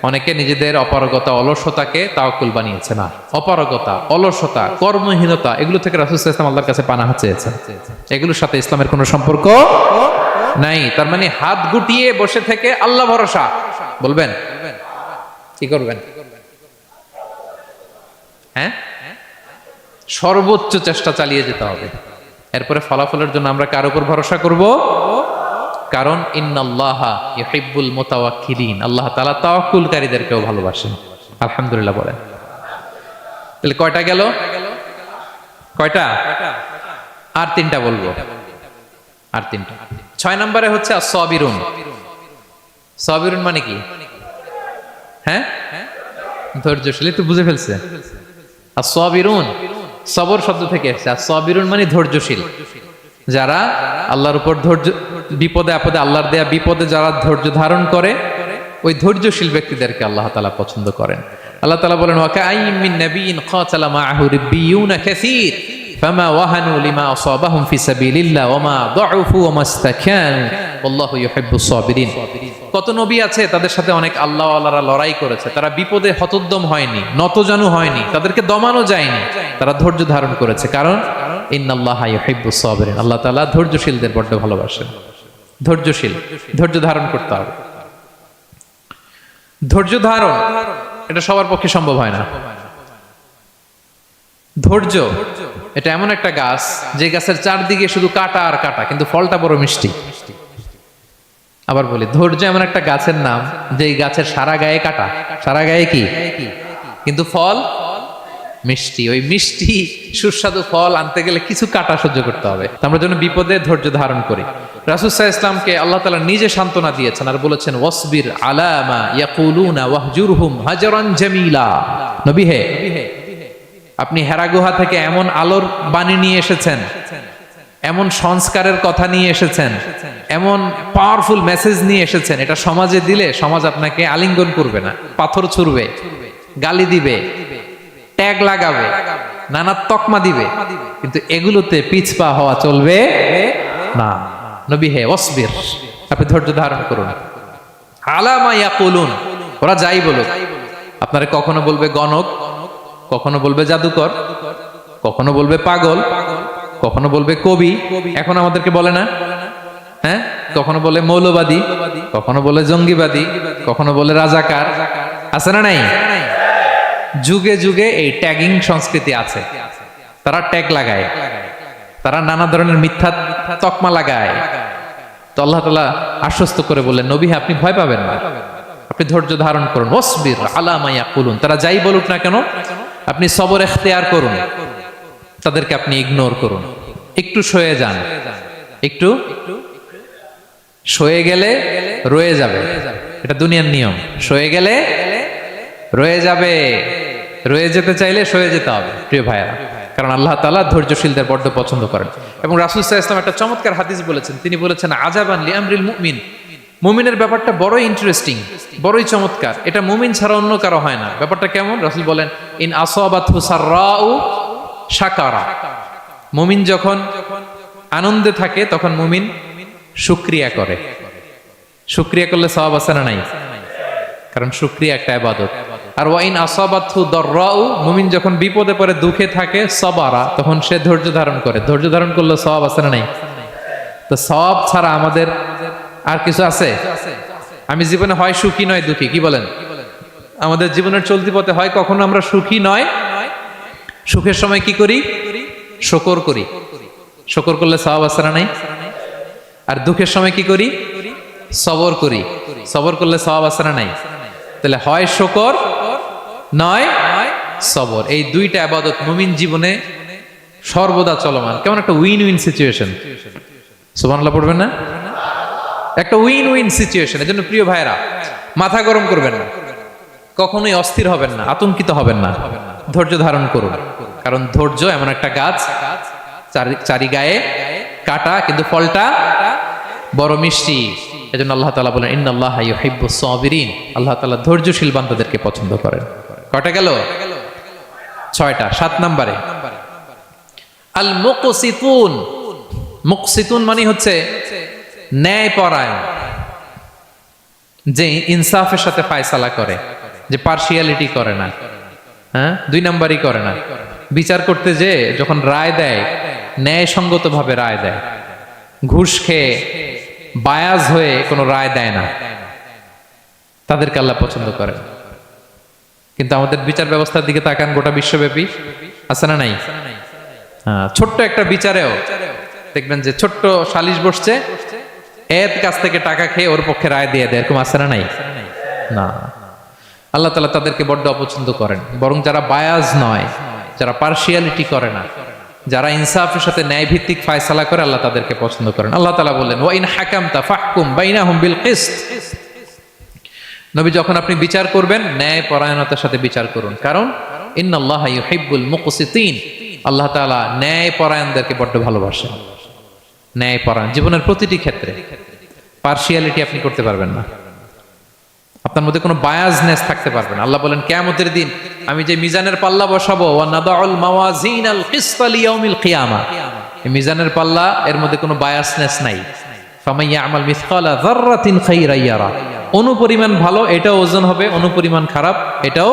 অনেকে নিজেদের অপারগতা, অলসতাকে তাওয়াক্কুল বানিয়েছে। না, অপারগতা, অলসতা, কর্মহীনতা, এগুলো থেকে রাসূল সাল্লাল্লাহু আলাইহি ওয়াসাল্লাম আল্লাহর কাছে পানাহ চেয়েছেন। এগুলোর সাথে ইসলামের কোনো সম্পর্ক নাই। তার মানে হাত গুটিয়ে বসে থেকে আল্লাহ ভরসা বলবেন, কি করবেন? হ্যাঁ, সর্বোচ্চ চেষ্টা চালিয়ে যেতে হবে। এরপরে ফলাফলের জন্য আমরা কার উপর ভরসা করব? কারণ ইন্নাল্লাহা ইউহিব্বুল মুতাওয়াক্কিলিন, আল্লাহ তাআলা তাওয়াক্কুলকারীদেরকেও ভালোবাসেন। আলহামদুলিল্লাহ বলেন। তাহলে কয়টা গেল? কয়টা? আর তিনটা বলবো, আর তিনটা। 6 নম্বরে হচ্ছে as-সাবিরুন। সাবিরুন মানে কি? হ্যাঁ, ধৈর্যশীল। তো বুঝে ফেলছে। as-সাবিরুন সবর শব্দ থেকে এসেছে। as-সাবিরুন মানে ধৈর্যশীল। যারা আল্লাহর উপর ধৈর্য, বিপদে আপদে, আল্লাহর দেয়া বিপদে যারা ধৈর্য ধারণ করে, ওই ধৈর্যশীল ব্যক্তিদেরকে আল্লাহ তাআলা পছন্দ করেন। আল্লাহ তাআলা বলেন, ওয়া কাআইয়্যিম মিন নাবিয়্যিন ক্বাতালা মাআহু রিব্বিয়ুনা কাসীর ফামা ওয়াহানু লিমা আসাবাহুম ফি সাবিলিল্লাহ ওয়া মা দুউফু ওয়া মাস্তাকানু আল্লাহু ইউহিব্বুস সাবিরিন। কত নবী আছে, তাদের সাথে অনেক আল্লাহওয়ালারা লড়াই করেছে, তারা বিপদে হতোদ্যম হয়নি, নতজানু হয়নি, তাদেরকে দমানো যায়নি, তারা ধৈর্য ধারণ করেছে। কারণ ইন্নাল্লাহা ইউহিব্বুস সাবিরিন, আল্লাহ তাআলা ধৈর্যশীলদের বড় ভালোবাসেন। ধৈর্যশীল, ধৈর্য ধারণ করতে হবে। ধৈর্য ধারণ এটা সবার পক্ষে সম্ভব হয় না। ধৈর্য এটা এমন একটা গাছ, যে গাছের চারদিকে শুধু কাটা আর কাটা, কিন্তু ফলটা বড় মিষ্টি। আবার বলি, ধৈর্য এমন একটা গাছের নাম, যে গাছের সারা গায়ে কাটা, সারা গায়ে কি, কিন্তু ফল মিষ্টি। ওই মিষ্টি সুস্বাদু ফল আনতে গেলে কিছু কাটা সহ্য করতে হবে। আমরা যেন বিপদে ধৈর্য ধারণ করি। রাসূল সাল্লাল্লাহু আলাইহি ওয়াসাল্লামকে আল্লাহ তাআলা নিজে সান্ত্বনা দিয়েছেন আর বলেছেন, ওয়াসবির আলা মা ইয়াকুলুনা ওয়াহজুরহুম হাজরান জামিলা। নবী হে, আপনি হেরা গুহা থেকে এমন আলোর বাণী নিয়ে এসেছেন এমন সংস্কারের কথা নিয়ে এসেছেন, এমন পাওয়ারফুল মেসেজ নিয়ে এসেছেন, এটা সমাজে দিলে সমাজ আপনাকে আলিঙ্গন করবে না, পাথর ছুড়বে, গালি দিবে, ট্যাগ লাগাবে, নানা তকমা দিবে, কিন্তু এগুলোতে পিছপা হওয়া চলবে না। নবী হে ওয়াসবির, আপনি ধৈর্য ধারণ করুন। আলা মা ইয়াকুলুন, ওরা যাই বলুক, আপনারা কখনো বলবে গণক, কখনো বলবে জাদুকর, কখনো বলবে পাগল, কখনো বলবে কবি, এখন আমাদেরকে বলে না, হ্যাঁ, কখনো বলে মৌলবাদী, কখনো বলে জঙ্গিবাদী, কখনো বলে রাজাকার, আছে না নাই? যুগে যুগে এই ট্যাগিং সংস্কৃতি আছে, তারা ট্যাগ লাগায়, তারা নানা ধরনের মিথ্যা তকমা লাগায়। তো আল্লাহ তাআলা আশ্বস্ত করে বললেন, নবী আপনি ভয় পাবেন না, আপনি ধৈর্য ধারণ করুন। ওয়াসবির আলা মা ইয়াকুলুন, তারা যাই বলুক না কেন আপনি সবর ইখতিয়ার করুন, তাদেরকে আপনি ইগনোর করুন, একটু সয়ে যান, একটু সয়ে গেলে রয়ে যাবে, এটা দুনিয়ার নিয়ম। সয়ে গেলে রয়ে যাবে, রয়ে যেতে চাইলে সয়ে যেতে হবে প্রিয় ভাইয়েরা, কারণ আল্লাহ তাআলা ধৈর্যশীলদের বড্ড পছন্দ করেন। এবং রাসূল সাল্লাল্লাহু আলাইহি ওয়াসাল্লাম একটা চমৎকার হাদিস বলেছেন, তিনি বলেছেন আজাবান লিআমরিল মুমিন, মুমিনের ব্যাপারটা বড়ই ইন্টারেস্টিং, বড়ই চমৎকার, এটা মুমিন ছাড়া অন্য কারো হয় না। ব্যাপারটা কেমন? রাসূল বলেন ইন আসাবাতহু সাররাউ শাকারা, মুমিন যখন আনন্দে থাকে তখন মুমিন শুকরিয়া করে। শুকরিয়া করলে সওয়াব আছে না নাই? কারণ শুকরিয়া একটা ইবাদত। আর ওয়াইন আসাবাতহু দাররাউ, মুমিন যখন বিপদে পড়ে দুঃখে থাকে সাবারা, তখন সে ধৈর্য ধারণ করে। ধৈর্য ধারণ করলে সওয়াব আছে না নাই? তো সওয়াব ছাড়া আমাদের আর কিছু আছে? আমি জীবনে হয় সুখী নয় দুঃখী, কি বলেন? আমাদের জীবনের চলতি পথে হয় কখনো আমরা সুখী নয়, সুখের সময় কি করি? শুকর করি। শুকর করলে সওয়াব আছে না নাই? আর দুঃখের সময় কি করি? সবর করি। সবর করলে সওয়াব আছে না নাই? তাহলে হয় শুকর নয় সবর, এই দুইটা ইবাদত মুমিন জীবনে সর্বদা চলমান। কেমন একটা উইন উইন সিচুয়েশন, সুবহানাল্লাহ পড়বেন না? একটা উইন উইন সিচুয়েশন। এজন্য প্রিয় ভাইরা, মাথা গরম করবেন না, কখনোই অস্থির হবেন না, আতঙ্কিত হবেন না, ধৈর্য ধারণ করুন। কারণ ধৈর্য এমন একটা গাছ, চারি গায়ে কাটা, কিন্তু ফলটা বড় মিষ্টি। এজন্য আল্লাহ তাআলা বলেন ইন্নাল্লাহা ইউহিব্বুস সাবিরিন, আল্লাহ তাআলা ধৈর্যশীল বান্দাদেরকে পছন্দ করেন। কয়টা গেল? 6টা। 7 নম্বরে আল মুকসিতুন। মুকসিতুন মানে হচ্ছে ন্যায়পরায়ণ, যে ইনসাফের সাথে ফায়সালা করে, যে পার্শিয়ালিটি করে না, হ্যাঁ, 2 নাম্বারই করে না। বিচার করতে যে যখন রায় দেয় ন্যায়সঙ্গত ভাবে রায় দেয়, ঘুষ খেয়ে বায়াজ হয়ে কোনো রায় দেয় না, তাদেরকে আল্লাহ পছন্দ করে। কিন্তু আমাদের বিচার ব্যবস্থার দিকে তাকান, গোটা বিশ্বব্যাপী আছে না নাই? ছোট্ট একটা বিচারেও দেখবেন যে ছোট্ট সালিশ বসছে, এর কাছ থেকে টাকা খেয়ে ওর পক্ষে রায় দিয়ে দেয়, এরকম আছে না নাই? না, আল্লাহ তাআলা তাদেরকে বড্ড অপছন্দ করেন। বরং যারা বায়াজ নয়, যারা পার্শিয়ালিটি করে না, যারা ইনসাফের সাথে ন্যায় ভিত্তিক ফায়সালা করে, আল্লাহ তাদেরকে পছন্দ করেন। আল্লাহ তাআলা বললেন ওয়া ইন হাকামতা ফাহকুম বাইনাহুম বিল কিসত, নবী যখন আপনি বিচার করবেন ন্যায় পরায়ণতার সাথে বিচার করুন, কারণ ইন্নাল্লাহা ইউহিব্বুল মুকসিতিন, আল্লাহ তাআলা ন্যায় পরায়ণদেরকে বড্ড ভালোবাসেন। ন্যায় পরায়ণ জীবনের প্রতিটি ক্ষেত্রে, পার্শিয়ালিটি আপনি করতে পারবেন না, আপনার মধ্যে কোনো বায়াসনেস থাকতে পারবে না। আল্লাহ বলেন কিয়ামতের দিন আমি যে মিজানের পাল্লা বসাবো, ওয়া নাদাউল মাওয়াজিনাল কিসতা লিয়াউমিল কিয়ামা, এই মিজানের পাল্লা, এর মধ্যে কোনো বায়াসনেস নাই। ফামান ইয়ামাল মিসকালা যাররাতিন খাইরান ইয়ারা, অনুপরিমাণ ভালো এটাও ওজন হবে, অনুপরিমাণ খারাপ এটাও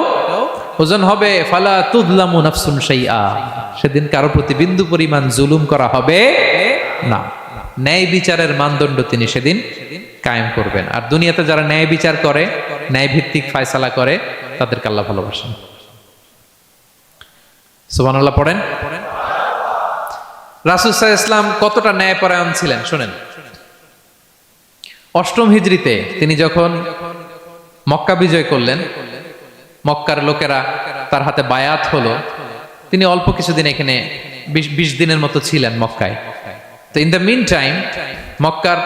ওজন হবে। ফালা তুযলামু নাফসুন শাইআ, সেদিন কারো প্রতি বিন্দু পরিমাণ জুলুম করা হবে না। ন্যায় বিচারের মানদণ্ড তিনি সেদিন কায়েম করবেন। আর দুনিয়াতে যারা ন্যায় বিচার করে, ন্যায় ভিত্তিক ফায়সালা করে, তাদেরকে আল্লাহ ভালোবাসেন। সুবহানাল্লাহ পড়েন। রাসূল সাল্লাল্লাহু আলাইহি ওয়াসাল্লাম কতটা ন্যায়পরায়ণ ছিলেন শুনেন। 8ম হিজরিতে তিনি যখন মক্কা বিজয় করলেন, মক্কার লোকেরা তার হাতে বায়াত হলো, তিনি অল্প কিছুদিন এখানে 20 দিনের মতো ছিলেন মক্কায়। তো ইন দ্য মিন টাইম মক্কার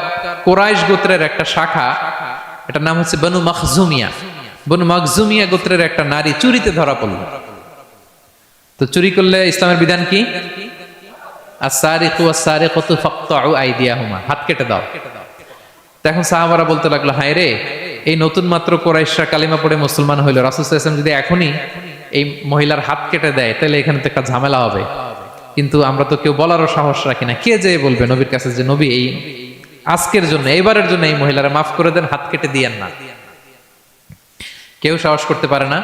কুরাইশ গোত্রের একটা শাখা, এটার নাম হচ্ছে বনু মাখজুমিয়া। বনু মাখজুমিয়া গোত্রের একটা নারী চুরিতে ধরা পড়ল। তো চুরি করলে ইসলামের বিধান কি? আস-সারিকু ওয়াস-সারিকাতু ফাকতাউ আইদিয়াহুমা, হাত কেটে দাও। এখন সাহাবারা বলতে লাগলো, হায় রে, এই নতুন মাত্র কুরাইশরা কালিমা পড়ে মুসলমান হইল, রাসূল সাল্লাল্লাহু আলাইহি ওয়াসাল্লাম যদি এখনই এই মহিলার হাত কেটে দেয় তাহলে এখানে তো একটা ঝামেলা হবে। কিন্তু আমরা তো কেউ বলারও সাহস রাখি না। কে যে বলবে নবীর কাছে যে নবী এই আজকের জন্য, এবারের জন্য এই মহিলারা মাফ করে দেন, হাত কেটে দিয়েন না। কেউ সাহস করতে পারে না।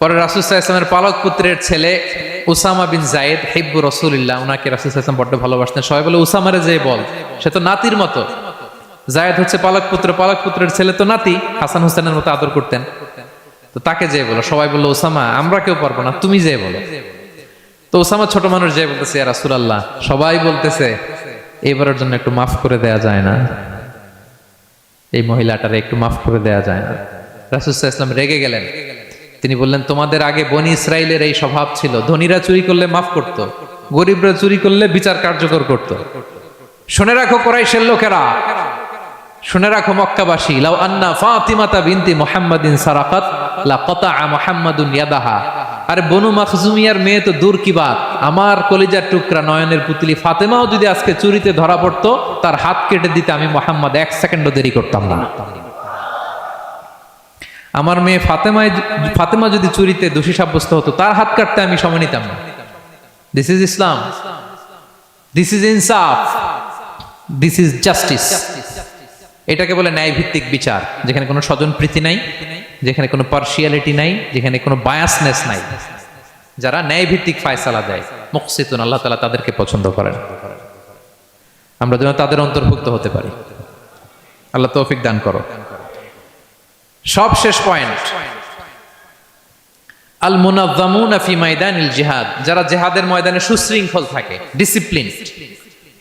পরে রাসূল সাল্লাল্লাহু আলাইহি ওয়াসাল্লামের পালক পুত্রের ছেলে উসামা বিন যায়েদ হিব্বু রাসূলিল্লাহ, ওনাকে রাসূল সাল্লাল্লাহু আলাইহি ওয়াসাল্লাম বড্ড ভালোবাসতেন। সবাই বলে উসামারে যে বল, সে তো নাতির মতো। যায়েদ হচ্ছে পালক পুত্র, পালক পুত্রের ছেলে তো নাতি, হাসান হুসেনের মতো আদর করতেন। তো তাকে যে বলো, সবাই বললো উসামা আমরা কেউ পারবো না, তুমি যে বলো। তো উসামা ছোট মানুষ যে বলতেছে, ইয়া রাসূলুল্লাহ সবাই বলতেছে এবারের জন্য একটু মাফ করে দেয়া যায় না, এই মহিলাটারে একটু মাফ করে দেয়া যায় না। রাসূল সাল্লাল্লাহু আলাইহি ওয়াসাল্লাম রেগে গেলেন। তিনি বললেন, তোমাদের আগে বনি ইসরাইলের এই স্বভাব ছিল, ধনীরা চুরি করলে মাফ করত, গরিবরা চুরি করলে বিচার কার্যকর করত। শুনে রাখো কুরাইশের লোকেরা, শুনে রাখো মক্কাবাসী, লাউ আন্না ফাতিমাতা বিনতি মুহাম্মাদিন সারাকাত লাকাতা মুহাম্মাদুন ইয়াদাহা। আরে বনু মাখজুমিয়ার মেয়ে তো দূর কি বাত, আমার কলিজার টুকরা নয়নের পুতলি ফাতেমাও যদি আজকে চুরিতে ধরা পড়তো, তার হাত কেটে দিতে আমি মুহাম্মদ 1 সেকেন্ডও দেরি করতাম না। আমার মেয়ে ফাতেমা যদি চুরিতে দোষী সাব্যস্ত হতো, তার হাত কাটতে আমি সময় নিতাম না। This is Islam, this is ইনসাফ, দিস ইজ জাস্টিস। এটাকে বলে ন্যায় ভিত্তিক বিচার, যেখানে কোনো স্বজন প্রীতি নাই, যেখানে কোনো পার্সিয়ালিটি নাই, যেখানে কোনো বায়াসনেস নাই। যারা ন্যায় ভিত্তিক ফায়সালা দেয়, মুকসিতুন, আল্লাহ তাআলা তাদেরকে পছন্দ করেন। আমরা যেন তাদের অন্তর্ভুক্ত হতে পারি। আল্লাহ তৌফিক দান করো। সব শেষ পয়েন্ট, আল মুনাজ্জামুনা ফি মাইদানিল জিহাদ, যারা জিহাদের ময়দানে সুশৃঙ্খল থাকে, ডিসিপ্লিন।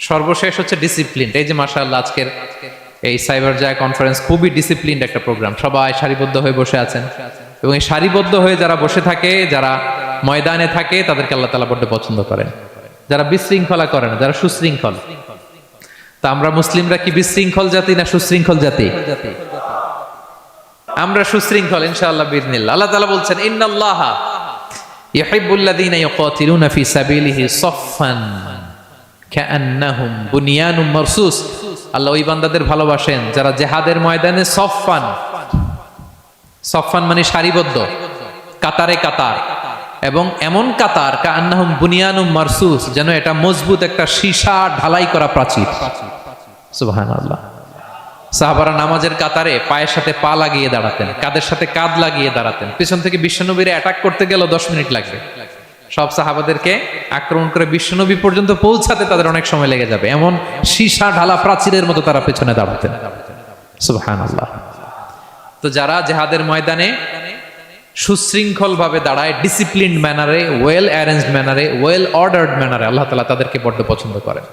সর্বশেষ হচ্ছে ডিসিপ্লিন। এই যে মাশাআল্লাহ আজকের এই সাইবার জায় কনফারেন্স খুবই ডিসিপ্লিনড একটা প্রোগ্রাম, সবাই সারিবদ্ধ হয়ে বসে আছেন, এবং এই সারিবদ্ধ হয়ে যারা বসে থাকে, যারা ময়দানে থাকে, তাদেরকে আল্লাহ তাআলা বড্ড পছন্দ করেন। যারা বিশৃঙ্খলা করে না, যারা সুশৃঙ্খল। তা আমরা মুসলিমরা কি বিশৃঙ্খল জাতি না সুশৃঙ্খল জাতি? আমরা সুশৃঙ্খল ইনশাআল্লাহ বিইذنিল্লাহ। আল্লাহ তাআলা বলছেন, ইন্নাল্লাহা ইউহিব্বুল্লাযীনা ইউকাতিলুনা ফি সাবিলিহি সাফফান কাআন্নাহুম বুনিয়ানুম মারসুস। আল্লাহ ওই বান্দাদের ভালোবাসেন যারা জিহাদের ময়দানে সফফান, সফফান মানে সারিবদ্ধ, কাতারে কাতার, এবং এমন কাতার কাআন্নাহুম বুনিয়ানুম মারসুস, যেন এটা মজবুত একটা সীসা ঢালাই করা প্রাচীর। সুবহানাল্লাহ। সাহাবারা নামাজের কাতারে পায়ের সাথে পা লাগিয়ে দাঁড়াতেন, কাদের সাথে কাঁধ লাগিয়ে দাঁড়াতেন। পিছন থেকে বিশ্বনবীরে অ্যাটাক করতে গেল 10 মিনিট লাগবে। সব সাহাবাদেরকে আক্রমণ করে বিশ্বনবী পর্যন্ত পৌঁছাতে তাদের অনেক সময় লেগে যাবে, এমন সীসা ঢালা প্রাচীরের মতো তারা পেছনে দাঁড়াতেন। সুবহানাল্লাহ। তো যারা জিহাদের ময়দানে সুশৃঙ্খল ভাবে দাঁড়ায়, ডিসিপ্লিনড ম্যানারে, ওয়েল অ্যারেঞ্জড ম্যানারে, ওয়েল অর্ডার্ড ম্যানারে, আল্লাহ তাআলা তাদেরকে বড্ড পছন্দ করেন।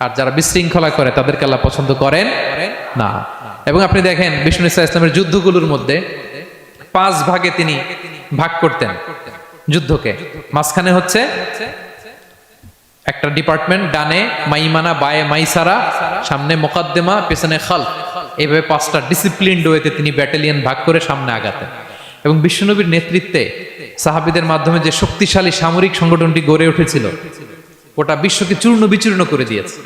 আর যারা বিশৃঙ্খলা করে তাদেরকে আল্লাহ পছন্দ করেন না। এবং আপনি দেখেন বিষ্ণু ইসলামের যুদ্ধগুলোর মধ্যে 5 ভাগে তিনি ভাগ করতেন যুদ্ধকে। মাঝখানে হচ্ছে একটা ডিপার্টমেন্ট, ডানে মাইমানা, বায়ে মাইসারা, সামনে মুকাদ্দিমা, পেছনে খালফ। এইভাবে 5টা ডিসিপ্লিনড ওয়েতে তিনি ব্যাটালিয়ন ভাগ করে সামনে আগাতেন। এবং বিশ্বনবীর নেতৃত্বে সাহাবীদের মাধ্যমে যে শক্তিশালী সামরিক সংগঠনটি গড়ে উঠেছিল, ওটা বিশ্বকে চূর্ণ বিচূর্ণ করে দিয়েছে।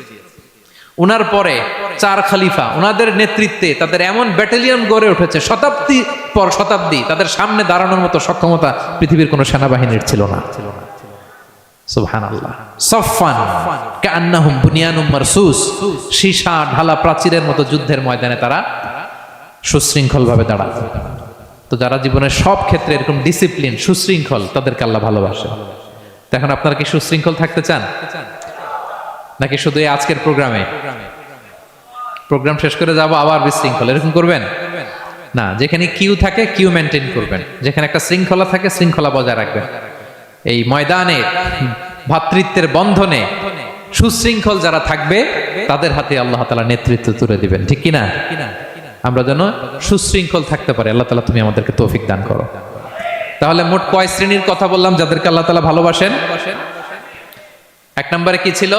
ওনার পরে 4 খলিফা, ওনাদের নেতৃত্বে তাদের এমন ব্যাটালিয়ন গড়ে উঠেছে, শতাব্দী পর শতাব্দী তাদের সামনে দাঁড়ানোর মতো সক্ষমতা পৃথিবীর কোনো সেনাবাহিনীর ছিল না। সুবহানাল্লাহ। সাফফান কাআন্নাহুম বুনিয়ানুম মারসুস, সীসা ঢালা প্রাচীরের মতো যুদ্ধের ময়দানে তারা সুশৃঙ্খল ভাবে দাঁড়াতো। তো যারা জীবনের সব ক্ষেত্রে এরকম ডিসিপ্লিন, সুশৃঙ্খল, তাদেরকে আল্লাহ ভালোবাসে। এখন আপনারা কি সুশৃঙ্খল থাকতে চান, নাকি শুধু এই আজকের প্রোগ্রাম শেষ করে যাব আবার বিশৃঙ্খল এরকম করবেন? না, যেখানে কিউ থাকে কিউ মেনটেন করবেন, যেখানে একটা শৃঙ্খলা থাকে শৃঙ্খলা বজায় রাখবেন। এই ময়দানে ভ্রাতৃত্বের বন্ধনে সুশৃঙ্খল যারা থাকবে তাদের হাতে আল্লাহ তাআলা নেতৃত্ব তুলে দিবেন, ঠিক কি না? আমরা যেন সুশৃঙ্খল থাকতে পারি। আল্লাহ তাআলা তুমি আমাদেরকে তৌফিক দান করো। তাহলে মোট কয় শ্রেণীর কথা বললাম যাদেরকে আল্লাহ তাআলা ভালোবাসেন? 1 নম্বরে কি ছিল?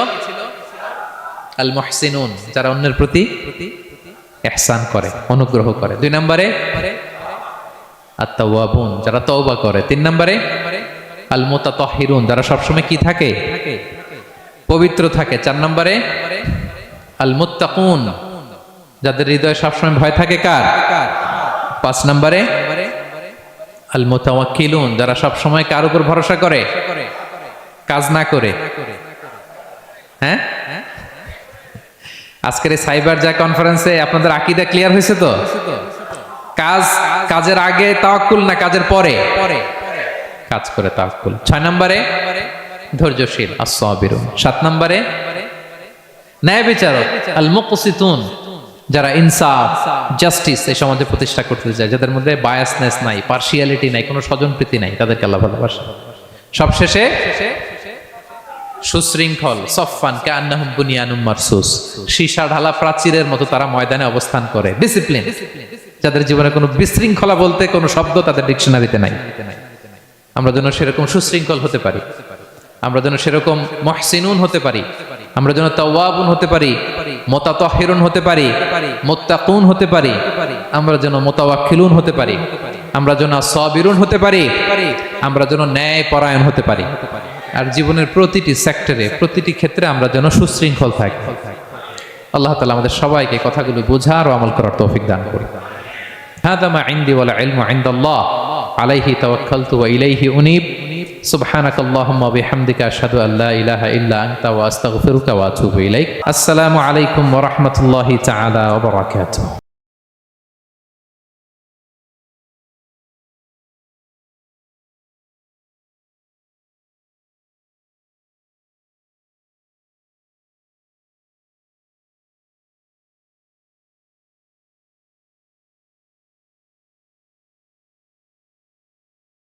আল মুহসিনুন, যারা অন্যের প্রতি ইহসান করে, অনুগ্রহ করে। 2 নম্বরে আত-তাওয়াবুন, যারা তওবা করে। 3 নম্বরে আল মুতাতাহহিরুন, যারা সবসময় কি থাকে? পবিত্র থাকে। 4 নম্বরে আল মুত্তাকুন, যাদের হৃদয়ে সবসময় ভয় থাকে কার? 5 নম্বরে আল মুতাওয়াক্কিলুন, যারা সবসময় কার উপর ভরসা করে? কাজ না করে। হ্যাঁ, আজকের এই সাইবার যা কনফারেন্সে আপনাদের আকীদা ক্লিয়ার হয়েছে তো? কাজের আগে তাওয়াক্কুল না কাজের পরে? কাজ করে তাওয়াক্কুল। 6 নম্বরে ধৈর্যশীল আস-সাবিরুন। 7 নম্বরে ন্যায় বিচারক আল মুকসিতুন, যারা ইনসাফ জাস্টিস এই সমাজে প্রতিষ্ঠা করতে চায়, যাদের মধ্যে বায়াসনেস নাই, পার্সিয়ালিটি নাই, কোনো স্বজনপ্রীতি নাই, তাদেরকে আল্লাহ ভালোবাসে। সবশেষে সুশৃঙ্খল সফফান কান্নাহুম বুনিয়ানুম মারসুস, সীসা ঢালা প্রাচীরের মতো তারা ময়দানে অবস্থান করে। ডিসিপ্লিন, যাদের জীবনে কোনো বিশৃঙ্খলা বলতে কোনো শব্দ তাদের ডিকশনারিতে নাই। আমরা যেন সেরকম সুশৃঙ্খল হতে পারি, আমরা যেন সেরকম মুহসিনুন হতে পারি, আমরা যেন তাওয়াবুন হতে পারি, মুতাতাহহিরুন হতে পারি, মুত্তাকুন হতে পারি, আমরা যেন মুতাওয়াক্কিলুন হতে পারি, আমরা যেন সাবিরুন হতে পারি, আমরা যেন ন্যায় পরায়ণ হতে পারি। আর জীবনের প্রতিটি সেক্টরে, প্রতিটি ক্ষেত্রে আমরা যেন সুশৃঙ্খল থাকি। আল্লাহ তাআলা আমাদের সবাইকে কথাগুলো বোঝার ও আমল করার তৌফিক দান করুন। হাদা মা ইনদি ওয়াল ইলমু ইনদাল্লাহ আলাইহি তাওয়াক্কালতু ওয়া ইলাইহি উনীব। সুবহানাকাল্লাহুম্মা ওয়া বিহামদিকা আশহাদু আল লা ইলাহা ইল্লা আনতা ওয়া আস্তাগফিরুকা ওয়া আতুবু ইলাইক। আসসালামু আলাইকুম ওয়া রাহমাতুল্লাহি তাআলা ওয়া বারাকাতুহু।